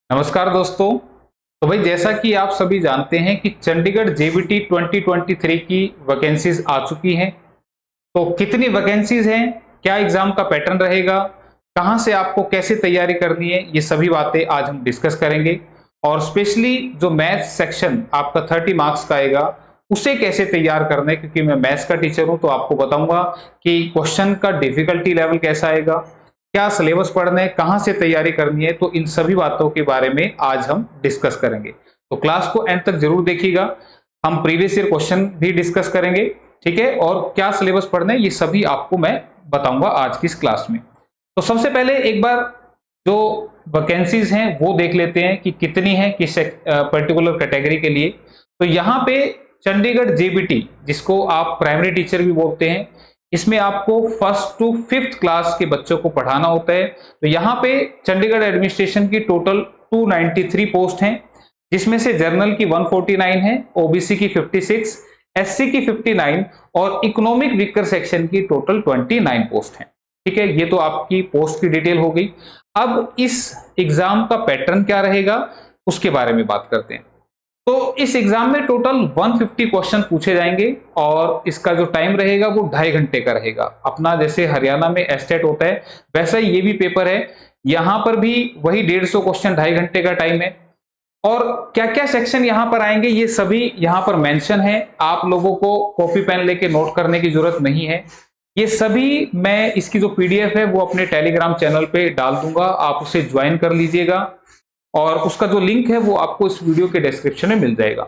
नमस्कार दोस्तों। तो भाई जैसा कि आप सभी जानते हैं कि चंडीगढ़ जेबीटी 2023 की वैकेंसीज आ चुकी हैं। तो कितनी वैकेंसीज हैं, क्या एग्जाम का पैटर्न रहेगा, कहां से आपको कैसे तैयारी करनी है, ये सभी बातें आज हम डिस्कस करेंगे। और स्पेशली जो मैथ्स सेक्शन आपका 30 मार्क्स का आएगा, उसे कैसे तैयार करना है, क्योंकि मैं मैथ्स का टीचर हूं तो आपको बताऊंगा कि क्वेश्चन का डिफिकल्टी लेवल कैसा आएगा, क्या सिलेबस पढ़ना है, कहां से तैयारी करनी है। तो इन सभी बातों के बारे में आज हम डिस्कस करेंगे। तो क्लास को एंड तक जरूर देखिएगा। हम प्रीवियस ईयर क्वेश्चन भी डिस्कस करेंगे, ठीक है, और क्या सिलेबस पढ़ना है ये सभी आपको मैं बताऊंगा आज की इस क्लास में। तो सबसे पहले एक बार जो वैकेंसीज हैं वो देख लेते हैं कि कितनी है किस पर्टिकुलर कैटेगरी के लिए। तो यहाँ पे चंडीगढ़ जेबीटी, जिसको आप प्राइमरी टीचर भी बोलते हैं, इसमें आपको फर्स्ट टू फिफ्थ क्लास के बच्चों को पढ़ाना होता है। तो यहाँ पे चंडीगढ़ एडमिनिस्ट्रेशन की टोटल 293 पोस्ट हैं, जिसमें से जर्नल की 149 है, ओबीसी की 56, एससी की 59 और इकोनॉमिक वीकर सेक्शन की टोटल 29 पोस्ट हैं। ठीक है, ये तो आपकी पोस्ट की डिटेल हो गई। अब इस एग्जाम का पैटर्न क्या रहेगा उसके बारे में बात करते हैं। तो इस एग्जाम में टोटल 150 क्वेश्चन पूछे जाएंगे और इसका जो टाइम रहेगा वो 2.5 घंटे का रहेगा। अपना जैसे हरियाणा में एस्टेट होता है वैसा ही ये भी पेपर है, यहां पर भी वही 150 क्वेश्चन 2.5 घंटे का टाइम है। और क्या क्या सेक्शन यहां पर आएंगे ये सभी यहां पर मेंशन है, आप लोगों को कॉपी पेन लेके नोट करने की जरूरत नहीं है। ये सभी मैं इसकी जो पीडीएफ है वो अपने टेलीग्राम चैनल पे डाल दूंगा, आप उसे ज्वाइन कर लीजिएगा और उसका जो लिंक है वो आपको इस वीडियो के डिस्क्रिप्शन में मिल जाएगा।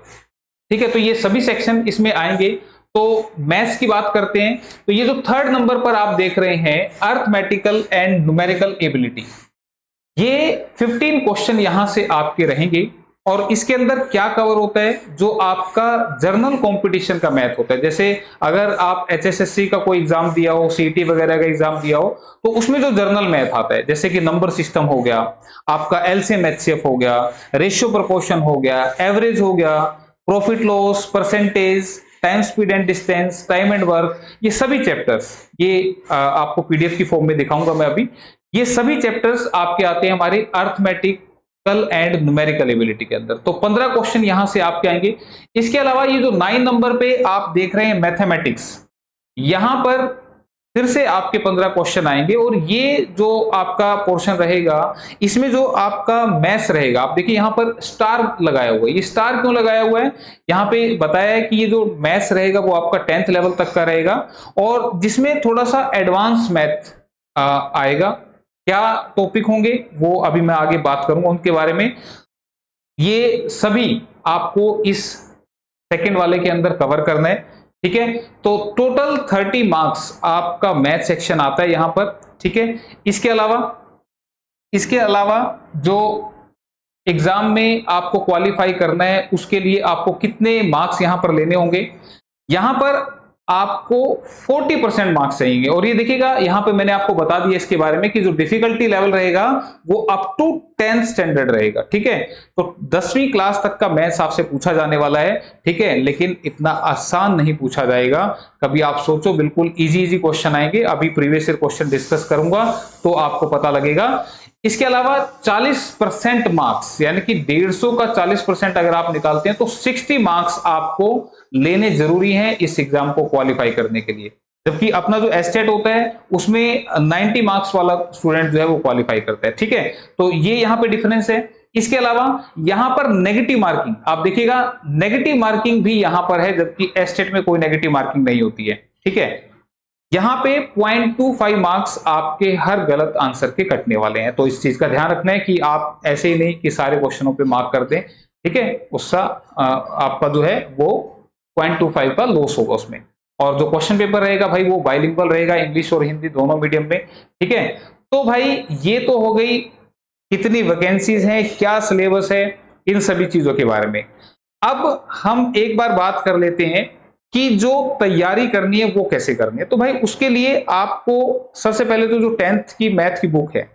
ठीक है, तो ये सभी सेक्शन इसमें आएंगे। तो मैथ्स की बात करते हैं। तो ये जो 3rd नंबर पर आप देख रहे हैं, अर्थमेटिकल एंड न्यूमेरिकल एबिलिटी, ये 15 क्वेश्चन यहां से आपके रहेंगे। और इसके अंदर क्या कवर होता है, जो आपका जर्नल कंपटीशन का मैथ होता है। जैसे अगर आप एचएसएससी का कोई एग्जाम दिया हो, सीईटी वगैरह का एग्जाम दिया हो, तो उसमें जो जर्नल मैथ आता है, जैसे कि नंबर सिस्टम हो गया, आपका एलसीएम एचसीएफ हो गया, रेशियो प्रोपोर्शन हो गया, एवरेज हो गया, profit loss, percentage, time speed and distance, time and work, ये सभी चैप्टर्स, ये आपको पीडीएफ की फॉर्म में दिखाऊंगा मैं अभी। ये सभी चैप्टर्स आपके आते हैं हमारे अर्थमेटिकल एंड न्यूमेरिकल एबिलिटी के अंदर। तो 15 क्वेश्चन यहां से आपके आएंगे। इसके अलावा ये जो 9 नंबर पे आप देख रहे हैं मैथमेटिक्स, यहां पर फिर से आपके 15 क्वेश्चन आएंगे। और ये जो आपका पोर्शन रहेगा, इसमें जो आपका मैथ्स रहेगा, आप देखिए यहां पर स्टार लगाया हुआ है। ये स्टार क्यों लगाया हुआ है, यहां पे बताया है कि ये जो मैथ्स रहेगा वो आपका 10th लेवल तक का रहेगा और जिसमें थोड़ा सा एडवांस मैथ आएगा। क्या टॉपिक होंगे वो अभी मैं आगे बात करूंगा उनके बारे में। ये सभी आपको इस सेकंड वाले के अंदर कवर करना है। ठीक है, तो टोटल 30 मार्क्स आपका मैथ सेक्शन आता है यहां पर। ठीक है, इसके अलावा जो एग्जाम में आपको क्वालिफाई करना है उसके लिए आपको कितने मार्क्स यहां पर लेने होंगे, यहां पर आपको 40% मार्क्स चाहिए। और ये देखिएगा यहां पे मैंने आपको बता दिया इसके बारे में कि जो डिफिकल्टी लेवल रहेगा वो अप टू 10th स्टैंडर्ड रहेगा। ठीक है, तो 10वीं क्लास तक का मैथ्स आपसे पूछा जाने वाला है। ठीक है, लेकिन इतना आसान नहीं पूछा जाएगा। कभी आप सोचो बिल्कुल इजी इजी क्वेश्चन आएंगे, अभी प्रीवियस ईयर क्वेश्चन डिस्कस करूंगा तो आपको पता लगेगा। इसके अलावा 40% मार्क्स, यानी कि 150 का 40% अगर आप निकालते हैं तो 60 मार्क्स आपको लेने जरूरी हैं इस एग्जाम को क्वालिफाई करने के लिए। जबकि अपना जो एस्टेट होता है उसमें 90 मार्क्स वाला स्टूडेंट जो है वो क्वालिफाई करता है। ठीक है, तो ये यहां पे डिफरेंस है। इसके अलावा यहां पर नेगेटिव मार्किंग, आप देखिएगा नेगेटिव मार्किंग भी यहां पर है, जबकि एस्टेट में कोई नेगेटिव मार्किंग नहीं होती है। ठीक है, यहां पे 0.25 मार्क्स आपके हर गलत आंसर के कटने वाले हैं। तो इस चीज का ध्यान रखना है कि आप ऐसे ही नहीं कि सारे क्वेश्चनों पे मार्क कर दें। ठीक है, उसका आपका जो है वो 0.25 का लॉस होगा उसमें। और जो क्वेश्चन पेपर रहेगा भाई वो बाइलिंगुअल रहेगा, इंग्लिश और हिंदी दोनों मीडियम में। ठीक है, तो भाई ये तो हो गई कितनी वैकेंसीज हैं, क्या सिलेबस है, इन सभी चीजों के बारे में। अब हम एक बार बात कर लेते हैं कि जो तैयारी करनी है वो कैसे करनी है। तो भाई उसके लिए आपको सबसे पहले तो जो 10th की मैथ की बुक है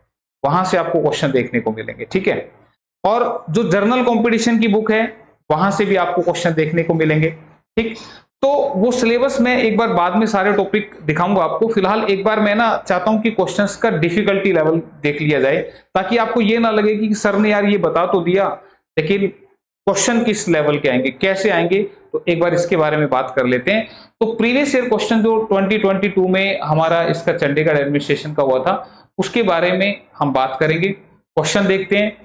वहां से आपको क्वेश्चन देखने को मिलेंगे। ठीक है, और जो जर्नल कंपटीशन की बुक है वहां से भी आपको क्वेश्चन देखने को मिलेंगे। ठीक, तो वो सिलेबस मैं एक बार बाद में सारे टॉपिक दिखाऊंगा आपको। फिलहाल एक बार मैं ना चाहता हूं कि क्वेश्चंस का डिफिकल्टी लेवल देख लिया जाए, ताकि आपको ये ना लगे कि सर ने यार ये बता तो दिया लेकिन क्वेश्चन किस लेवल के आएंगे, कैसे आएंगे। तो एक बार इसके बारे में बात कर लेते हैं। तो प्रीवियस ईयर क्वेश्चन जो 2022 में हमारा इसका चंडीगढ़ एडमिनिस्ट्रेशन का हुआ था, उसके बारे में हम बात करेंगे। क्वेश्चन देखते हैं,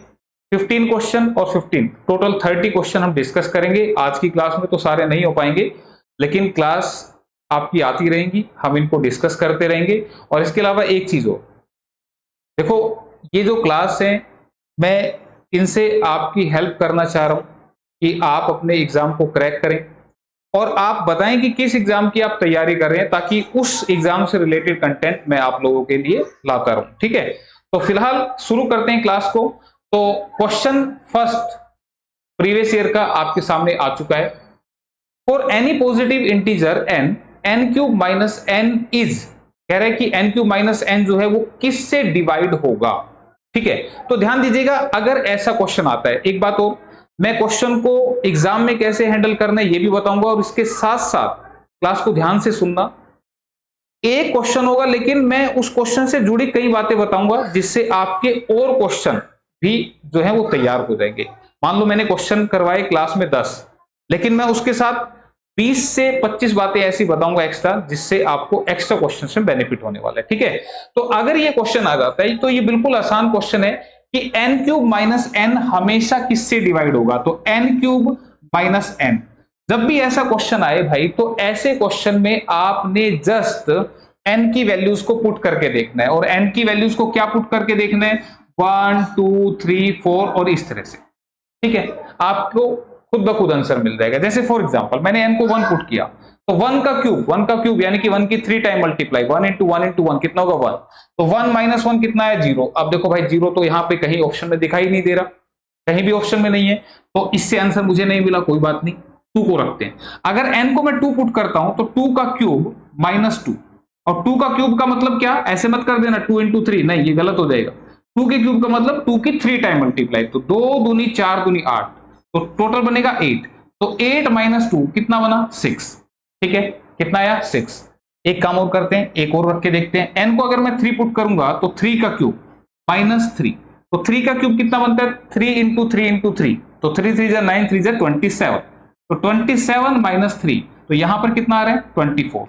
15 क्वेश्चन और 15 टोटल 30 क्वेश्चन हम डिस्कस करेंगे। आज की क्लास में तो सारे नहीं हो पाएंगे, लेकिन क्लास आपकी आती रहेंगी, हम इनको डिस्कस करते रहेंगे। और इसके अलावा एक चीज हो, देखो ये जो क्लास है, मैं इनसे आपकी हेल्प करना चाह रहा हूं कि आप अपने एग्जाम को क्रैक करें और आप बताएं कि किस एग्जाम की आप तैयारी कर रहे हैं, ताकि उस एग्जाम से रिलेटेड कंटेंट मैं आप लोगों के लिए लाता रहूं। ठीक है, तो फिलहाल शुरू करते हैं क्लास को। तो क्वेश्चन फर्स्ट प्रीवियस ईयर का आपके सामने आ चुका है। For any positive integer n, n cube minus n is, कह रहे हैं कि n क्यूब माइनस n जो है वो किससे डिवाइड होगा। ठीक है, तो ध्यान दीजिएगा, अगर ऐसा क्वेश्चन आता है, एक बात और, मैं क्वेश्चन को एग्जाम में कैसे हैंडल करना है ये भी बताऊंगा, और इसके साथ साथ क्लास को ध्यान से सुनना। एक क्वेश्चन होगा लेकिन मैं उस क्वेश्चन से जुड़ी कई बातें बताऊंगा, जिससे आपके और क्वेश्चन भी जो है वो तैयार हो जाएंगे। मान लो मैंने क्वेश्चन करवाए क्लास में 10, लेकिन मैं उसके साथ 20 से 25 बातें ऐसी बताऊंगा एक्स्ट्रा, जिससे आपको एक्स्ट्रा क्वेश्चन से बेनिफिट होने वाला है। ठीक है, तो अगर ये क्वेश्चन आ जाता है तो ये बिल्कुल आसान क्वेश्चन है कि n क्यूब माइनस n हमेशा किससे डिवाइड होगा। तो n क्यूब माइनस n, जब भी ऐसा क्वेश्चन आए भाई, तो ऐसे क्वेश्चन में आपने जस्ट n की वैल्यूज को पुट करके देखना है। और n की वैल्यूज को क्या पुट करके देखना है, 1 2 3 4 और इस तरह से। ठीक है, आपको खुद ब खुद आंसर मिल जाएगा। जैसे फॉर एग्जांपल मैंने n को 1 पुट किया, तो 1 का क्यूब यानी कि 1 की 3 टाइम मल्टीप्लाई, 1 इंटू 1 इंटू 1 कितना होगा 1। तो 1 माइनस 1 कितना है 0। अब देखो भाई 0 तो यहाँ पे कहीं ऑप्शन में दिखाई नहीं दे रहा, कहीं भी ऑप्शन में नहीं है, तो इससे आंसर मुझे नहीं मिला, कोई बात नहीं, 2 को रखते हैं। अगर n को मैं 2 पुट करता हूं तो 2 का क्यूब माइनस 2, और 2 का क्यूब का मतलब क्या, ऐसे मत कर देना 2 इंटू 3, नहीं ये गलत हो जाएगा। 2 के क्यूब का मतलब 2 की 3 टाइम मल्टीप्लाई, तो 2 दूनी 4 दूनी 8, तो टोटल बनेगा 8। तो 8 माइनस 2 कितना बना 6। ठीक है, कितना आया 6। एक काम और करते हैं, एक और रख के देखते हैं। n को अगर मैं 3 पुट करूंगा तो 3 का क्यूब माइनस 3, तो 3 का क्यूब कितना बनता है 3 इंटू 3 इंटू 3, तो 3 3 जा 9, 3 जा 27, तो 27 माइनस 3, तो यहां पर कितना आ रहा है 24।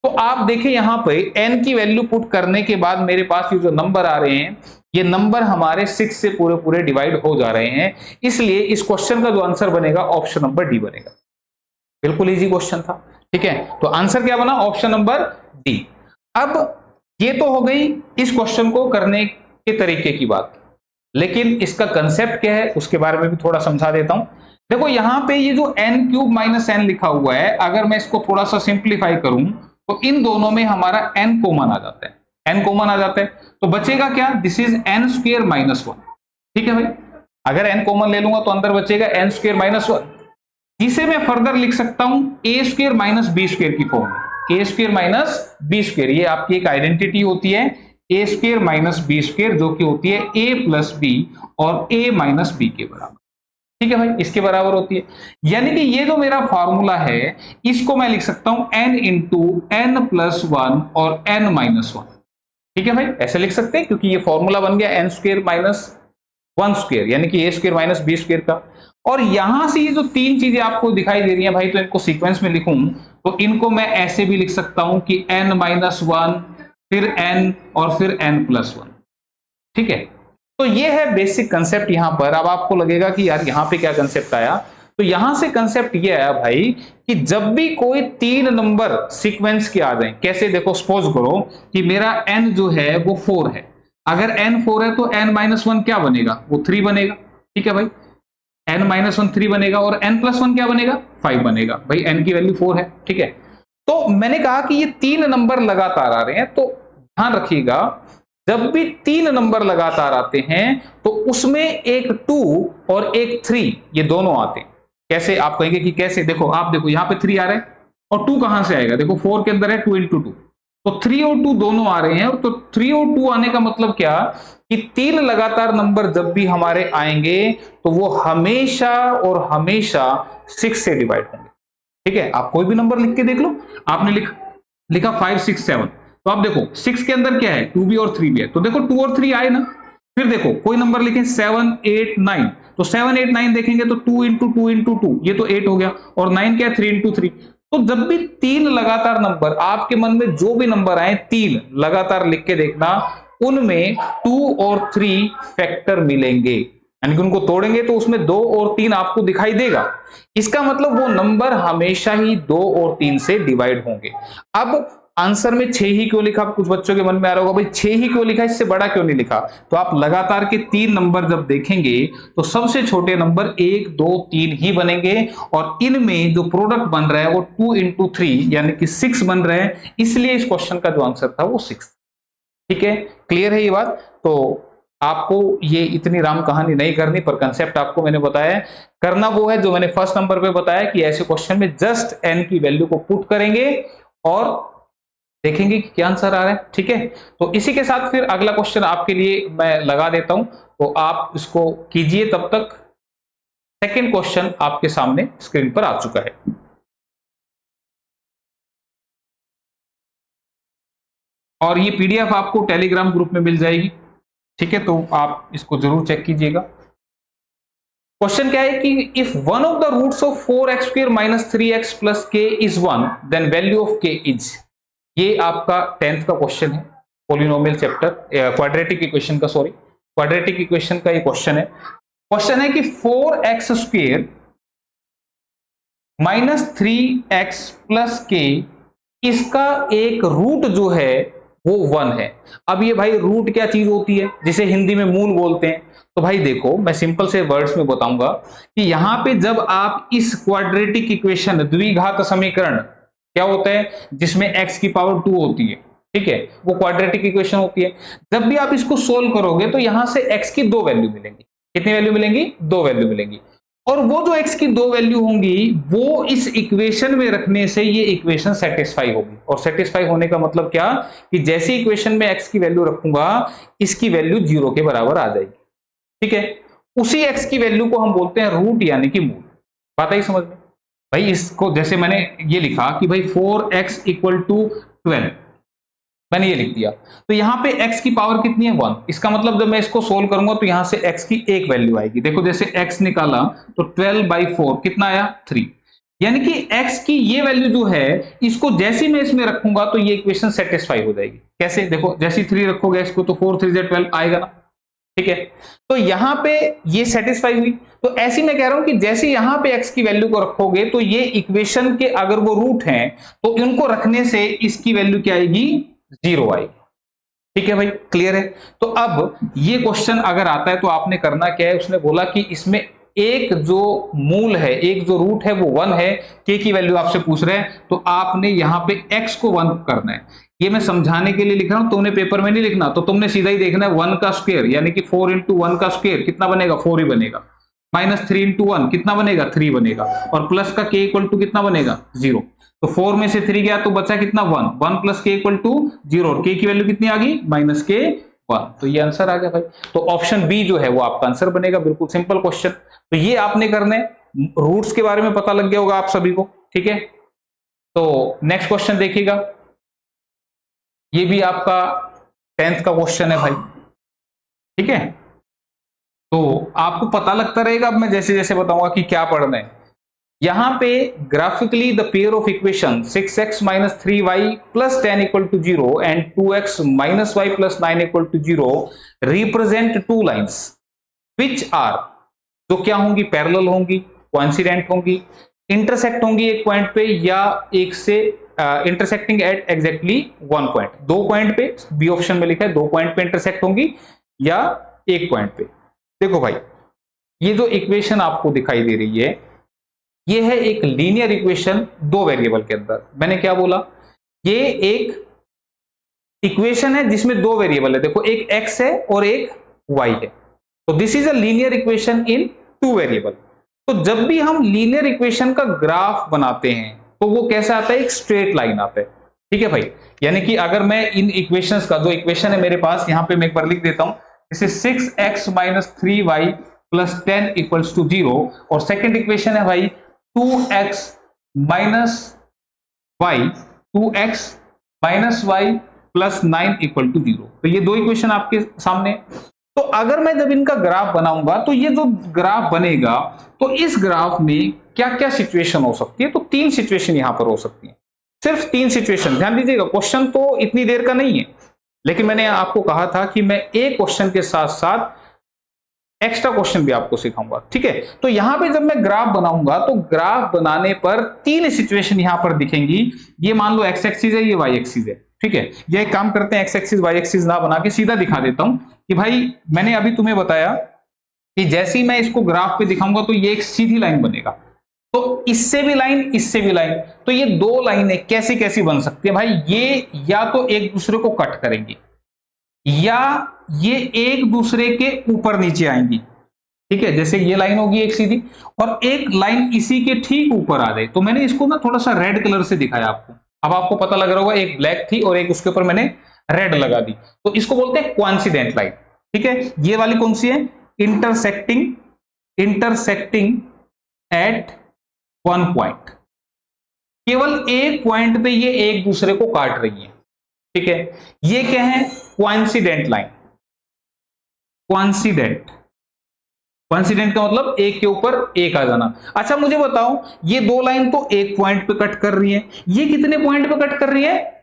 तो आप देखें यहां पे n की वैल्यू पुट करने के बाद मेरे पास ये जो नंबर आ रहे हैं, ये नंबर हमारे 6 से पूरे पूरे डिवाइड हो जा रहे हैं। इसलिए इस क्वेश्चन का जो आंसर बनेगा ऑप्शन नंबर डी बनेगा। बिल्कुल इजी क्वेश्चन था। ठीक है, तो आंसर क्या बना, ऑप्शन नंबर डी। अब ये तो हो गई इस क्वेश्चन को करने के तरीके की बात, लेकिन इसका कंसेप्ट क्या है उसके बारे में भी थोड़ा समझा देता हूं। देखो यहां पे ये जो n क्यूब माइनस n लिखा हुआ है, अगर मैं इसको थोड़ा सा सिंप्लीफाई करूं तो इन दोनों में हमारा n कॉमन आ जाता है, n कॉमन आ जाता है, तो बचेगा क्या, this is n square minus 1। ठीक है भाई, अगर n कॉमन ले लूंगा तो अंदर बचेगा n स्क्वायर माइनस 1, जिसे मैं फर्दर लिख सकता हूं a square minus b square की फॉर्म में। a square minus b square, ये आपकी एक आइडेंटिटी होती है, a square minus b square, जो कि होती है a प्लस b और a माइनस b के बराबर। ठीक है भाई, इसके बराबर होती है, यानी कि ये जो मेरा फॉर्मूला है इसको मैं लिख सकता हूं n इंटू n प्लस 1 और n माइनस 1। ठीक है भाई, ऐसे लिख सकते हैं, क्योंकि ये फॉर्मूला बन गया n स्क्वायर माइनस 1 स्क्वायर, यानी कि a square minus b square का। और यहां से ये जो तीन चीजें आपको दिखाई दे रही हैं भाई, तो इनको सीक्वेंस में लिखूं तो इनको मैं ऐसे भी लिख सकता हूं कि n माइनस 1 फिर n और फिर n प्लस 1। ठीक है, तो ये है बेसिक कंसेप्ट यहां पर। अब आपको लगेगा कि यार यहां पे क्या कंसेप्ट आया, तो यहां से कंसेप्ट ये आया भाई कि जब भी कोई 3 नंबर सीक्वेंस के आ जाए, कैसे, देखो सपोज करो कि मेरा n जो है वो 4 है, अगर n 4 है तो n माइनस 1 क्या बनेगा, वो 3 बनेगा। ठीक है भाई, n माइनस 1 3 बनेगा और n प्लस 1 क्या बनेगा 5 बनेगा। भाई n की वैल्यू 4 है। ठीक है, तो मैंने कहा कि ये 3 नंबर लगातार आ रहे हैं, तो ध्यान रखिएगा जब भी 3 नंबर लगातार आते हैं तो उसमें एक 2 और एक 3 ये दोनों आते हैं। कैसे, आप कहेंगे कि कैसे, देखो आप देखो यहाँ पे 3 आ रहे हैं और 2 कहां से आएगा, देखो 4 के अंदर है 2 इंटू 2, तो 3 और 2 दोनों आ रहे हैं। तो 3 और 2 आने का मतलब क्या कि 3 लगातार नंबर जब भी हमारे आएंगे तो वो हमेशा और हमेशा 6 से डिवाइड होंगे। ठीक है, आप कोई भी नंबर लिख के देख लो। आपने लिखा 5 6 7, तो आप देखो 6 के अंदर क्या है, 2 भी और 3 भी है, तो देखो 2 और 3 आए ना। फिर देखो कोई नंबर लिखें 7 8 9, तो 7 8 9 देखेंगे तो 2 इंटू 2 इंटू 2, ये तो 8 हो गया, और 9 क्या है, 3 इंटू 3। तो जब भी 3 लगातार नंबर आपके मन में जो भी नंबर आए 3 लगातार लिख के देखना, उनमें 2 और 3 फैक्टर मिलेंगे, यानी कि उनको तोड़ेंगे तो उसमें 2 और 3 आपको दिखाई देगा। इसका मतलब वो नंबर हमेशा ही 2 और 3 से डिवाइड होंगे। अब आंसर में 6 ही क्यों लिखा, कुछ बच्चों के मन में आ रहा होगा भाई 6 ही क्यों लिखा, इससे बड़ा क्यों नहीं लिखा। तो आप लगातार के 3 नंबर जब देखेंगे तो सबसे छोटे नंबर 1 2 3 ही बनेंगे, और इनमें जो प्रोडक्ट बन रहा है वो 2 इंटू 3 यानी कि 6 बन रहे हैं, इसलिए इस क्वेश्चन का जो आंसर था वो 6। ठीक है, क्लियर है ये बात। तो आपको ये इतनी राम कहानी नहीं करनी, पर कंसेप्ट आपको मैंने बताया। करना वो है जो मैंने फर्स्ट नंबर पे बताया कि ऐसे क्वेश्चन में जस्ट n की वैल्यू को पुट करेंगे और देखेंगे कि क्या आंसर आ रहा है। ठीक है, तो इसी के साथ फिर अगला क्वेश्चन आपके लिए मैं लगा देता हूं, तो आप इसको कीजिए। तब तक सेकंड क्वेश्चन आपके सामने स्क्रीन पर आ चुका है। और ये पीडीएफ आपको टेलीग्राम ग्रुप में मिल जाएगी। ठीक है, तो आप इसको जरूर चेक कीजिएगा। क्वेश्चन क्या है कि if one of the roots of 4x square minus 3x plus k is 1, then value of k is. ये आपका 10th का क्वेश्चन है, पॉलिनोमियल चैप्टर, क्वाड्रेटिक इक्वेशन का, सॉरी क्वाड्रेटिक इक्वेशन का ये क्वेश्चन है। क्वेश्चन है कि 4x square minus 3x plus k, इसका एक रूट जो है वो 1 है। अब ये भाई रूट क्या चीज होती है, जिसे हिंदी में मूल बोलते हैं। तो भाई देखो मैं सिंपल से वर्ड्स में बताऊंगा कि यहां पे जब आप इस क्वाड्रेटिक इक्वेशन, द्विघात समीकरण क्या होता है जिसमें x की पावर 2 होती है, ठीक है, वो क्वाड्रेटिक इक्वेशन होती है। जब भी आप इसको सोल्व करोगे तो यहां से x की 2 वैल्यू मिलेंगी। कितनी वैल्यू मिलेंगी, 2 वैल्यू मिलेंगी। और वो जो x की 2 वैल्यू होंगी वो इस इक्वेशन में रखने से ये इक्वेशन सेटिस्फाई होगी। और सेटिस्फाई होने का मतलब क्या, कि जैसे इक्वेशन में x की वैल्यू रखूंगा इसकी वैल्यू 0 के बराबर आ जाएगी। ठीक है, उसी x की वैल्यू को हम बोलते हैं रूट यानी कि मूल। बात आई समझ में भाई। इसको जैसे मैंने ये लिखा कि भाई 4x इक्वल टू 12, मैंने ये लिख दिया, तो यहां पे x की पावर कितनी है, 1। इसका मतलब जब मैं इसको सोल्व करूंगा तो यहां से x की एक वैल्यू आएगी। देखो जैसे x निकाला तो 12/4 कितना आया, 3। यानी कि x की ये वैल्यू जो है इसको जैसे मैं इसमें रखूंगा तो ये इक्वेशन सेटिस्फाई हो जाएगी। कैसे, देखो जैसे 3 रखोगे इसको तो 4 3 12 आएगा ना। ठीक है, तो यहां पे ये सेटिस्फाई हुई। तो ऐसी मैं कह रहा हूं कि जैसे यहां पे x की वैल्यू को रखोगे तो ये इक्वेशन के अगर वो रूट हैं तो इनको रखने से इसकी वैल्यू क्या आएगी, 0 आएगी। ठीक है भाई, क्लियर है। तो अब ये क्वेश्चन अगर आता है तो आपने करना क्या है, उसने बोला कि इसमें एक जो मूल है, एक जो रूट है वो 1 है, k की वैल्यू आपसे पूछ रहे हैं, तो आपने यहां पे x को 1 करना है। ये मैं समझाने के लिए लिख रहा हूं, तुमने पेपर में नहीं लिखना, तो तुमने सीधा ही देखना है 1 का स्क्वायर यानी कि 4 इंटू 1 का स्क्वायर कितना बनेगा, 4 ही बनेगा। माइनस 3 इंटू 1 कितना बनेगा, 3 बनेगा। और प्लस का k इक्वल टू कितना बनेगा, 0। तो 4 में से 3 गया तो बचा कितना, 1। 1 प्लस k इक्वल टू 0, और k की वैल्यू कितनी आ गई, माइनस k 1। तो ये आंसर आ गया भाई। तो ऑप्शन बी जो है वो आपका आंसर बनेगा। बिल्कुल सिंपल क्वेश्चन। तो ये आपने करने, रूट्स के बारे में पता लग गया होगा आप सभी को। ठीक है, तो नेक्स्ट क्वेश्चन देखिएगा। ये भी आपका 10th का क्वेश्चन है भाई। ठीक है, तो आपको पता लगता रहेगा अब मैं जैसे जैसे बताऊंगा कि क्या पढ़ना है। यहां पे graphically the pair of equation 6x minus 3y plus 10 equal to 0 and 2x minus y plus 9 equal to 0 represent two lines which are, जो क्या होंगी, पैरेलल होंगी, कोइंसिडेंट होंगी, इंटरसेक्ट होंगी एक पॉइंट पे, या एक से intersecting at exactly 1 point. 2 point पे, बी ऑप्शन में लिखा है 2 पॉइंट पे इंटरसेक्ट होंगी या एक पॉइंट पे। देखो भाई, ये जो इक्वेशन आपको दिखाई दे रही है ये है एक लीनियर इक्वेशन 2 वेरिएबल के अंदर। मैंने क्या बोला, ये एक इक्वेशन है जिसमें 2 वेरिएबल है। देखो एक x है और एक y है, तो this is a linear equation in 2 variable. तो जब भी हम लीनियर इक्वेशन का ग्राफ बनाते हैं तो वो कैसा आता है, एक स्ट्रेट लाइन आता है। ठीक है भाई, यानी कि अगर मैं इन इक्वेशंस का, जो इक्वेशन है मेरे पास यहां पे मैं एक बार लिख देता हूं, जैसे 6x minus 3y plus 10 equals to 0, और सेकेंड इक्वेशन है भाई 2x minus Y 2x minus Y plus 9 equal to 0। तो ये दो इक्वेशन आपके सामने। तो अगर मैं जब इनका ग्राफ बनाऊंगा तो ये जो ग्राफ बनेगा तो इस ग्राफ में क्या क्या सिचुएशन हो सकती है, तो तीन सिचुएशन यहां पर हो सकती है, सिर्फ तीन सिचुएशन। ध्यान दीजिएगा, क्वेश्चन तो इतनी देर का नहीं है, लेकिन मैंने आपको कहा था कि मैं एक क्वेश्चन के साथ साथ एक्स्ट्रा क्वेश्चन भी आपको सिखाऊंगा, ठीक है। तो यहां पे जब मैं ग्राफ बनाऊंगा तो ग्राफ बनाने पर तीन सिचुएशन यहां पर दिखेंगी। ये मान लो एक्स एक्सिस है, ये वाई एक्सिस है, ठीक है। ये एक काम करते हैं, एक्स एक्सिस वाई एक्सिस ना बना के सीधा दिखा देता हूं कि भाई मैंने अभी तुम्हें बताया कि जैसे ही मैं इसको ग्राफ पे दिखाऊंगा तो ये एक सीधी लाइन बनेगा, तो इससे भी लाइन, इससे भी लाइन, तो ये दो लाइनें कैसी कैसी बन सकती है भाई, ये या तो एक दूसरे को कट करेंगी या ये एक दूसरे के ऊपर नीचे आएंगी, ठीक है। जैसे ये लाइन होगी एक सीधी और एक लाइन इसी के ठीक ऊपर आ जाए, तो मैंने इसको ना थोड़ा सा रेड कलर से दिखाया आपको। अब आपको पता लग रहा होगा एक ब्लैक थी और एक उसके ऊपर मैंने रेड लगा दी, तो इसको बोलते हैं कोइंसिडेंट लाइन, ठीक है। ये वाली कौन सी है, इंटरसेक्टिंग एट वन पॉइंट, केवल एक पॉइंट पे ये एक दूसरे को काट रही है, ठीक है। ये क्या है, कोइंसिडेंट लाइन। कोइंसिडेंट का मतलब एक के ऊपर एक आ जाना। अच्छा मुझे बताओ, ये दो लाइन तो एक पॉइंट पे कट कर रही है, ये कितने पॉइंट पे कट कर रही है,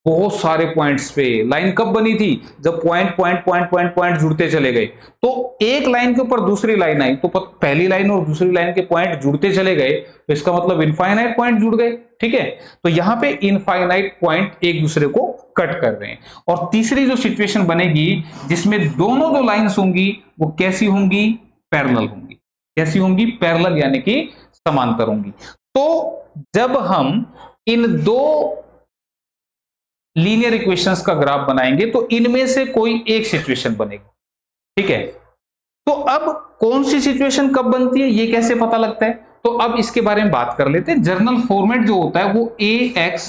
बहुत सारे पॉइंट्स पे। लाइन कब बनी थी, जब point point point point point जुड़ते चले गए, तो एक लाइन के ऊपर दूसरी लाइन आई तो पहली लाइन और दूसरी लाइन के पॉइंट जुड़ते चले गए, तो इसका मतलब इनफाइनाइट पॉइंट जुड़ गए, ठीक है। तो यहां पे इनफाइनाइट पॉइंट एक दूसरे को कट कर रहे हैं। और तीसरी जो सिचुएशन बनेगी जिसमें दोनों जो लाइंस होंगी वो कैसी होंगी, पैरेलल होंगी। कैसी होंगी, पैरेलल यानी कि समांतर होंगी। तो जब हम इन दो लीनियर इक्वेशंस का ग्राफ बनाएंगे तो इनमें से कोई एक सिचुएशन बनेगी, ठीक है। तो अब कौन सी सिचुएशन कब बनती है, ये कैसे पता लगता है, तो अब इसके बारे में बात कर लेते हैं। जर्नल फॉर्मेट जो होता है वो ax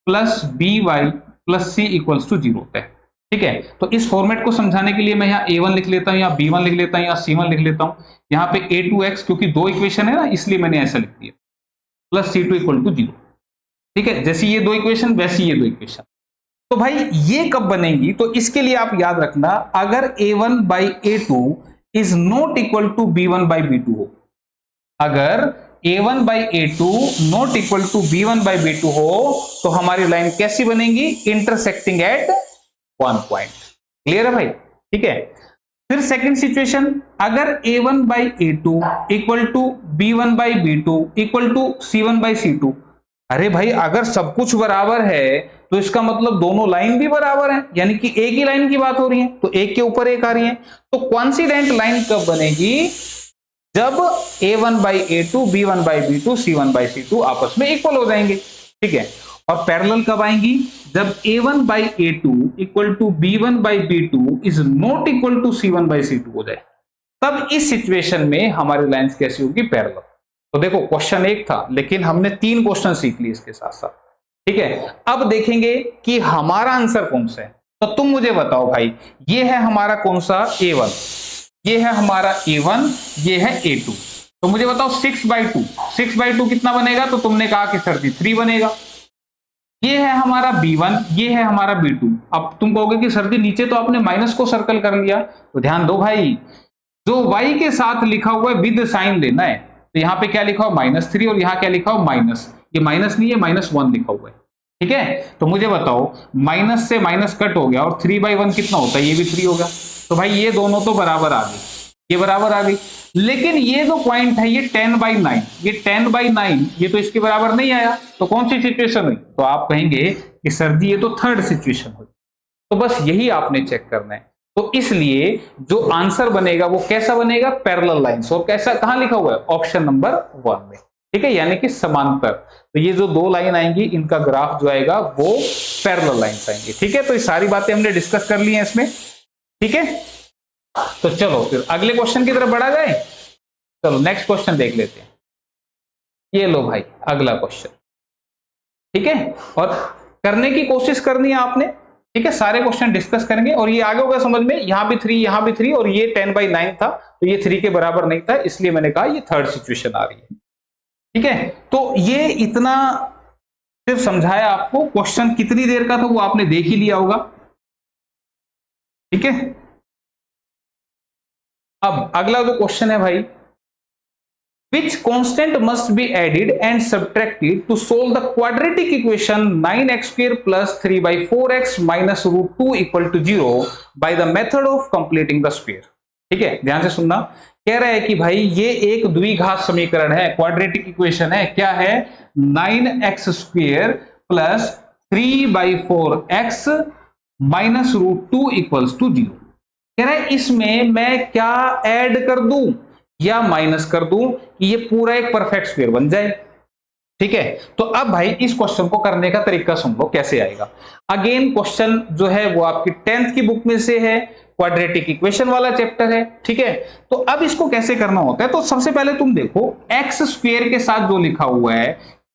plus B Y plus C equals to 0 होता है, ठीक है। तो इस फॉर्मेट को समझाने के लिए मैं यहाँ a1 लिख लेता हूँ, यहाँ b1 लिख लेता हूँ, यहाँ c1 लिख लेता हूँ। यहाँ पे a2x क्योंकि दो इक्वेशन है ना, इसलिए मैंने ऐसा लिख दिया, प्लस c2 इक्वल टू 0, ठीक है। जैसी ये दो इक्वेशन वैसी ये दो इक्वेशन। तो भाई ये कब बनेंगी, तो इसके लिए आप याद रखना, अगर a1 by a2 is not equal to b1 by b2 हो, अगर a1 by a2 not equal to b1 by b2 हो तो हमारी लाइन कैसी बनेगी, intersecting at one point. Clear है भाई, ठीक है। फिर सेकंड सिचुएशन, अगर a1 by a2 equal to b1 by b2 equal to c1 by c2, अरे भाई अगर सब कुछ बराबर है तो इसका मतलब दोनों लाइन भी बराबर हैं, यानी कि एक ही लाइन की बात हो रही है, तो एक के ऊपर एक आ रही है। तो कोइंसिडेंट लाइन कब बनेगी, जब a1 by a2 b1 by b2 c1 by c2 आपस में इक्वल हो जाएंगे, ठीक है। और पैरेलल कब आएंगी, जब a1 by a2 equal to b1 by b2 is not equal to c1 by c2 हो जाए, तब इस सिचुएशन में हमारी लाइंस कैसी होगी, पैरेलल। तो देखो क्वेश्चन एक था लेकिन हमने तीन क्वेश्चन सीख लिए इसके साथ साथ, ठीक है। अब देखेंगे कि हमारा आंसर कौन सा है। तो तुम मुझे बताओ भाई, ये है हमारा कौन सा, a1, ये है हमारा a1, ये है a2। तो मुझे बताओ 6/2, 6/2 कितना बनेगा, तो तुमने कहा कि सर जी 3 बनेगा। ये है हमारा b1, ये है हमारा b2। अब तुम कहोगे कि सर जी नीचे तो आपने माइनस को सर्कल कर लिया, तो ध्यान दो भाई, जो y के साथ लिखा हुआ है विद साइन लेना है, तो यहाँ पे क्या लिखा हो -3 और यहाँ क्या लिखा हो माइनस, ये माइनस नहीं है -1 लिखा हुआ है, ठीक है। तो मुझे बताओ माइनस से माइनस कट हो गया और 3/1 कितना होता है, ये भी 3 होगा। तो भाई ये दोनों तो बराबर आ गई, ये बराबर आ गई, लेकिन ये जो पॉइंट है ये 10/9, ये 10/9 ये तो इसके बराबर नहीं आया, तो कौन सी सिचुएशन हुई, तो आप कहेंगे कि सर जी ये तो थर्ड सिचुएशन हुई। तो बस यही आपने चेक करना है। तो इसलिए जो आंसर बनेगा वो कैसा बनेगा, पैरेलल लाइंस। और कैसा, कहां लिखा हुआ है, ऑप्शन नंबर 1 में, ठीक है, यानी कि समांतर। तो ये जो दो लाइन आएंगी इनका ग्राफ जो आएगा वो पैरेलल लाइंस आएंगे, ठीक है। तो ये सारी बातें हमने डिस्कस कर ली हैं इसमें, ठीक है। तो चलो फिर अगले क्वेश्चन की तरफ बढ़ा जाए। चलो नेक्स्ट क्वेश्चन देख लेते हैं। ये लो भाई अगला क्वेश्चन, ठीक है। और करने की कोशिश करनी है आपने, ठीक है। सारे क्वेश्चन डिस्कस करेंगे और ये आगे होगा समझ में, यहां भी 3, यहां भी 3, और ये 10/9 था तो ये 3 के बराबर नहीं था, इसलिए मैंने कहा ये थर्ड सिचुएशन आ रही है, ठीक है, तो ये इतना सिर्फ समझाया आपको। क्वेश्चन कितनी देर का था वो आपने देख ही लिया होगा। ठीक है, अब अगला जो क्वेश्चन है भाई, which constant must be added and subtracted to solve the quadratic equation 9x square plus 3 by 4x minus root 2 equal to 0 by the method of completing the square। ठीक है, ध्यान से सुनना। कह रहा है कि भाई ये एक द्विघात समीकरण है, क्वाड्रेटिक इक्वेशन है। क्या है? 9x square plus 3 by 4x minus root 2 equals to 0। कह रहा है इसमें मैं क्या ऐड कर दूं या माइनस कर दूं कि ये पूरा एक परफेक्ट स्क्वायर बन जाए। ठीक है, तो अब भाई इस क्वेश्चन को करने का तरीका सुन लो कैसे आएगा। अगेन क्वेश्चन जो है वो आपकी 10th की बुक में से है, क्वाड्रेटिक इक्वेशन वाला चैप्टर है। ठीक है, तो अब इसको कैसे करना होता है, तो सबसे पहले तुम देखो एक्स स्क्वायर के साथ जो लिखा हुआ है,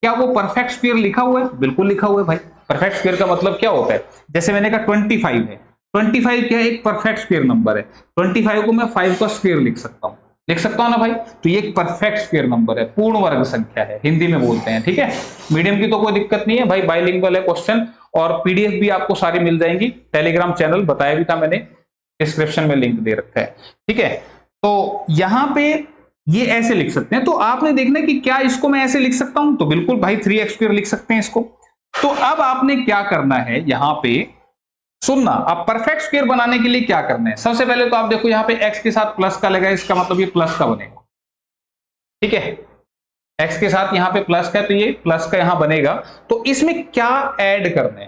क्या वो परफेक्ट स्क्वायर लिखा हुआ है? बिल्कुल लिखा हुआ है भाई। परफेक्ट स्क्वायर का मतलब क्या होता है? जैसे मैंने कहा 25 है, 25 क्या है? एक परफेक्ट स्क्वायर नंबर है। 25 को मैं 5 का स्क्वायर लिख सकता हूं ना भाई। तो ये एक परफेक्ट स्क्वायर नंबर है, पूर्ण वर्ग संख्या है, हिंदी में बोलते हैं। ठीक है, मीडियम की तो कोई दिक्कत नहीं है भाई, बाइलिंगुअल है क्वेश्चन, और पीडीएफ भी आपको सारी मिल जाएंगी। टेलीग्राम चैनल बताया भी था मैंने, डिस्क्रिप्शन में लिंक दे रखा है। ठीक है, तो यहां पे ये ऐसे लिख सकते हैं। तो आपने देखना कि क्या इसको मैं ऐसे लिख सकता हूं, तो बिल्कुल भाई 3x स्क्वायर लिख सकते हैं इसको। तो अब आपने क्या करना है, यहां पे सुनना, अब परफेक्ट स्क्वायर बनाने के लिए क्या करना है। सबसे पहले तो आप देखो यहां पे x के साथ प्लस का लगा, इसका मतलब ये प्लस का बनेगा। ठीक है, x के साथ यहां पे प्लस का है तो ये प्लस का यहां बनेगा। तो इसमें क्या ऐड करना है?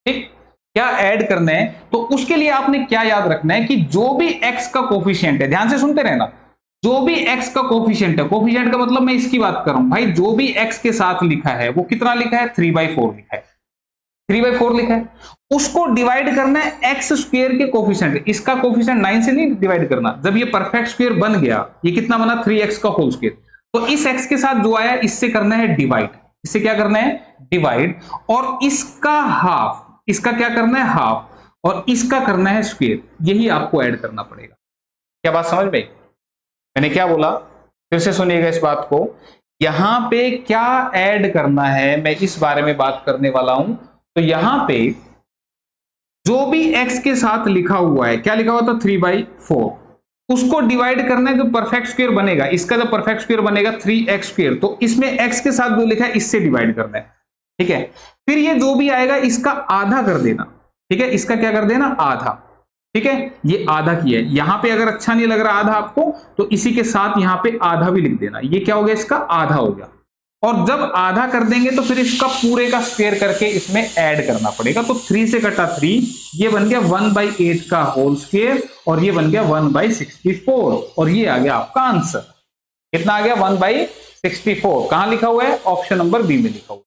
ठीक, क्या ऐड करना है, तो उसके लिए आपने क्या याद रखना है कि जो भी x का कोफिशिएंट है, ध्यान से सुनते रहना, जो भी x का कोफिशिएंट है, कोफिशिएंट का मतलब मैं इसकी बात कर रहा हूं भाई, जो भी x के साथ लिखा है वो कितना लिखा है? 3/4 लिखा है, 3/4 लिखा है। उसको डिवाइड करना है एक्स स्क्वायर के कोफिशिएंट। इसका कोफिशिएंट 9 से नहीं डिवाइड करना। जब ये परफेक्ट स्क्वायर बन गया, ये कितना बना? 3x का होल स्क्वायर। तो इस x के साथ जो आया इससे करना है डिवाइड। इससे क्या करना है? डिवाइड। और इसका हाफ, इसका क्या करना है? हाफ। और इसका करना है स्क्वायर। यही आपको ऐड करना पड़ेगा। क्या बात समझ में? मैंने क्या बोला, फिर से सुनिएगा इस बात को। यहां पे क्या ऐड करना है मैं इस बारे में बात करने वाला हूं। तो यहां पे जो भी x के साथ लिखा हुआ है, क्या लिखा हुआ था? 3/4, उसको डिवाइड करना है, जो परफेक्ट स्क्वायर बनेगा, इसका जो परफेक्ट स्क्वायर बनेगा 3x स्क्वायर, तो इसमें x के साथ जो लिखा है इससे डिवाइड करना है। ठीक है, फिर ये जो भी आएगा इसका आधा कर देना। ठीक है, इसका क्या कर देना? आधा। ठीक है, ये आधा किया है। यहां पे अगर अच्छा नहीं लग रहा आधा आपको, तो इसी के साथ यहां पे आधा भी लिख देना। ये क्या हो गया? इसका आधा हो गया। और जब आधा कर देंगे तो फिर इसका पूरे का स्क्वायर करके इसमें ऐड करना पड़ेगा। तो 3 से कटा 3, ये बन गया 1/8 का होल स्क्वायर, और ये बन गया 1/64, और ये आ गया आपका आंसर। कितना आ गया? 1/64। कहां लिखा हुआ है? ऑप्शन नंबर बी में लिखा हुआ है।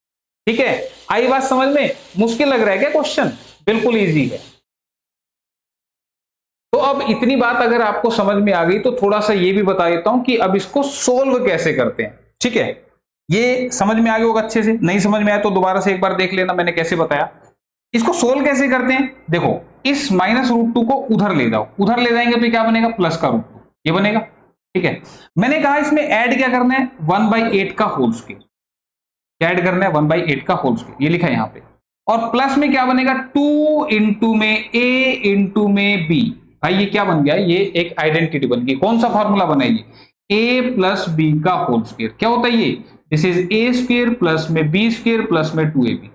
ठीक है, आई बात समझ में? मुश्किल लग रहा है क्या क्वेश्चन? बिल्कुल इजी है। तो अब इतनी बात अगर आपको समझ में आ गई, तो थोड़ा सा ये भी बता देता हूं कि अब इसको सोल्व कैसे करते हैं। ठीक है, ये समझ में आ गया होगा अच्छे से। नहीं समझ में आया तो दोबारा से एक बार देख लेना मैंने कैसे बताया। इसको सोल्व कैसे करते हैं, देखो इस -√2 को उधर ले जाओ, उधर ले जाएंगे तो क्या बनेगा? प्लस का √2, ये बनेगा। ठीक है, मैंने कहा इसमें ऐड क्या करना है? 1/8 का होल स्क्वायर। क्या ऐड करना है? 1/8 का होल स्क्वायर, ये लिखा है यहां पे। और प्लस में क्या बनेगा? 2 इंटू में a इंटू में b। भाई ये क्या बन गया? ये एक आइडेंटिटी बन गई। कौन सा फॉर्मूला बना है? ये a प्लस बी का होल स्क्वायर। क्या होता है ये? This is a square plus में b स्क्वायर प्लस में 2ab।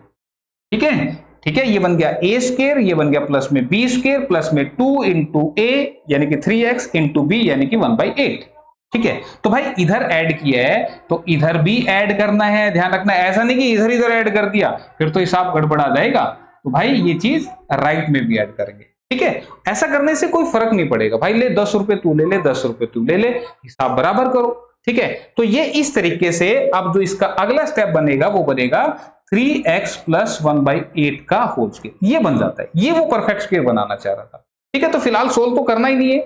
ठीक है, ठीक है, ये बन गया a स्क्वायर, ये बन गया प्लस में b स्क्वायर प्लस में 2 इंटू a यानी कि 3x इंटू b यानी कि 1/8। ठीक है, तो भाई इधर ऐड किया है तो इधर भी ऐड करना है। ध्यान रखना, ऐसा नहीं कि इधर इधर ऐड कर दिया फिर तो हिसाब गड़बड़ा जाएगा। तो भाई ये चीज राइट में भी ऐड करेंगे। ठीक है, ऐसा करने से कोई फर्क नहीं पड़ेगा भाई, ले 10 रुपए तू ले ले, 10 रुपए तू ले ले, हिसाब बराबर करो। ठीक है, तो ये इस तरीके से अब जो इसका अगला स्टेप बनेगा वो बनेगा 3x प्लस 1/8 का होल स्क्वायर। ये बन जाता है, ये वो परफेक्ट स्क्वायर बनाना चाह रहा था। ठीक है, तो फिलहाल सोल्व तो करना ही नहीं है,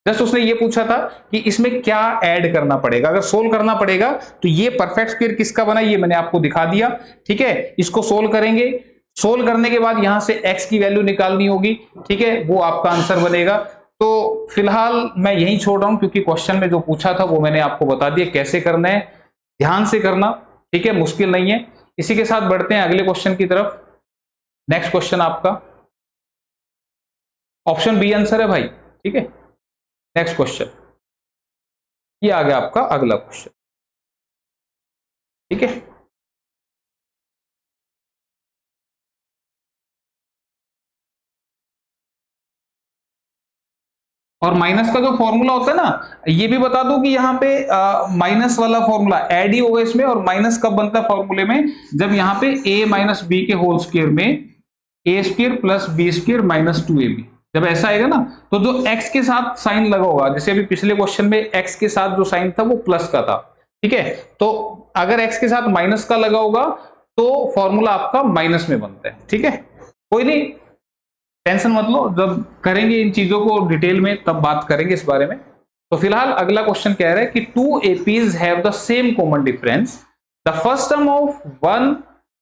जस्ट उसने ये पूछा था कि इसमें क्या ऐड करना पड़ेगा। अगर सोल्व करना पड़ेगा तो ये परफेक्ट स्क्वायर किसका बना ये मैंने आपको दिखा दिया। ठीक है, इसको सोल्व करेंगे, सोल्व करने के बाद यहां से x की वैल्यू निकालनी होगी। ठीक है, वो आपका आंसर बनेगा। तो फिलहाल मैं यही छोड़ रहा हूं क्योंकि क्वेश्चन में जो पूछा था वो मैंने आपको बता दिया कैसे करना है। ध्यान से करना, ठीक है, मुश्किल नहीं है। इसी के साथ बढ़ते हैं अगले क्वेश्चन की तरफ। नेक्स्ट क्वेश्चन आपका ऑप्शन बी आंसर है भाई, ठीक है। नेक्स्ट क्वेश्चन, ये आ गया आपका अगला क्वेश्चन, ठीक है। और माइनस का जो फॉर्मूला होता है ना, ये भी बता दूं कि यहाँ पे माइनस वाला फॉर्मूला ऐड ही होगा इसमें, और माइनस कब बनता है फॉर्मूले में, जब यहाँ पे a माइनस बी के होल स्क्वायर में a square plus B square minus 2ab, जब ऐसा आएगा ना, तो जो x के साथ साइन लगा होगा, जैसे अभी पिछले क्वेश्चन में x के साथ जो साइन था वो प्लस का था, ठीक है, तो अगर x के साथ माइनस का लगा होगा तो फॉर्मूला आपका माइनस में बनता है, ठीक है। कोई नहीं, टेंशन मत लो, जब करेंगे इन चीजों को डिटेल में तब बात करेंगे इस बारे में। तो फिलहाल अगला क्वेश्चन कह रहा है कि two APs have the same common difference, the first term of one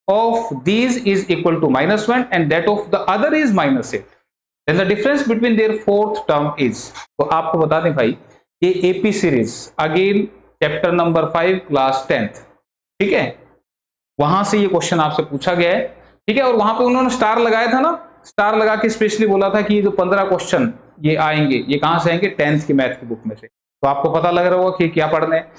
of these is equal to -1 and that of the other is -8, then the difference between their fourth term is. तो आपको बता दें भाई, ये AP series again chapter number 5 class 10th, ठीक है, वहां से ये क्वेश्चन आपसे पूछा गया है, ठीक है। और वहां पे उन्होंने स्टार लगाया था ना, स्टार लगा के स्पेशली बोला था कि ये जो 15 क्वेश्चन ये आएंगे, ये कहां से आएंगे, 10th की मैथ की बुक में से। तो आपको पता लग रहा होगा कि क्या पढ़ना है,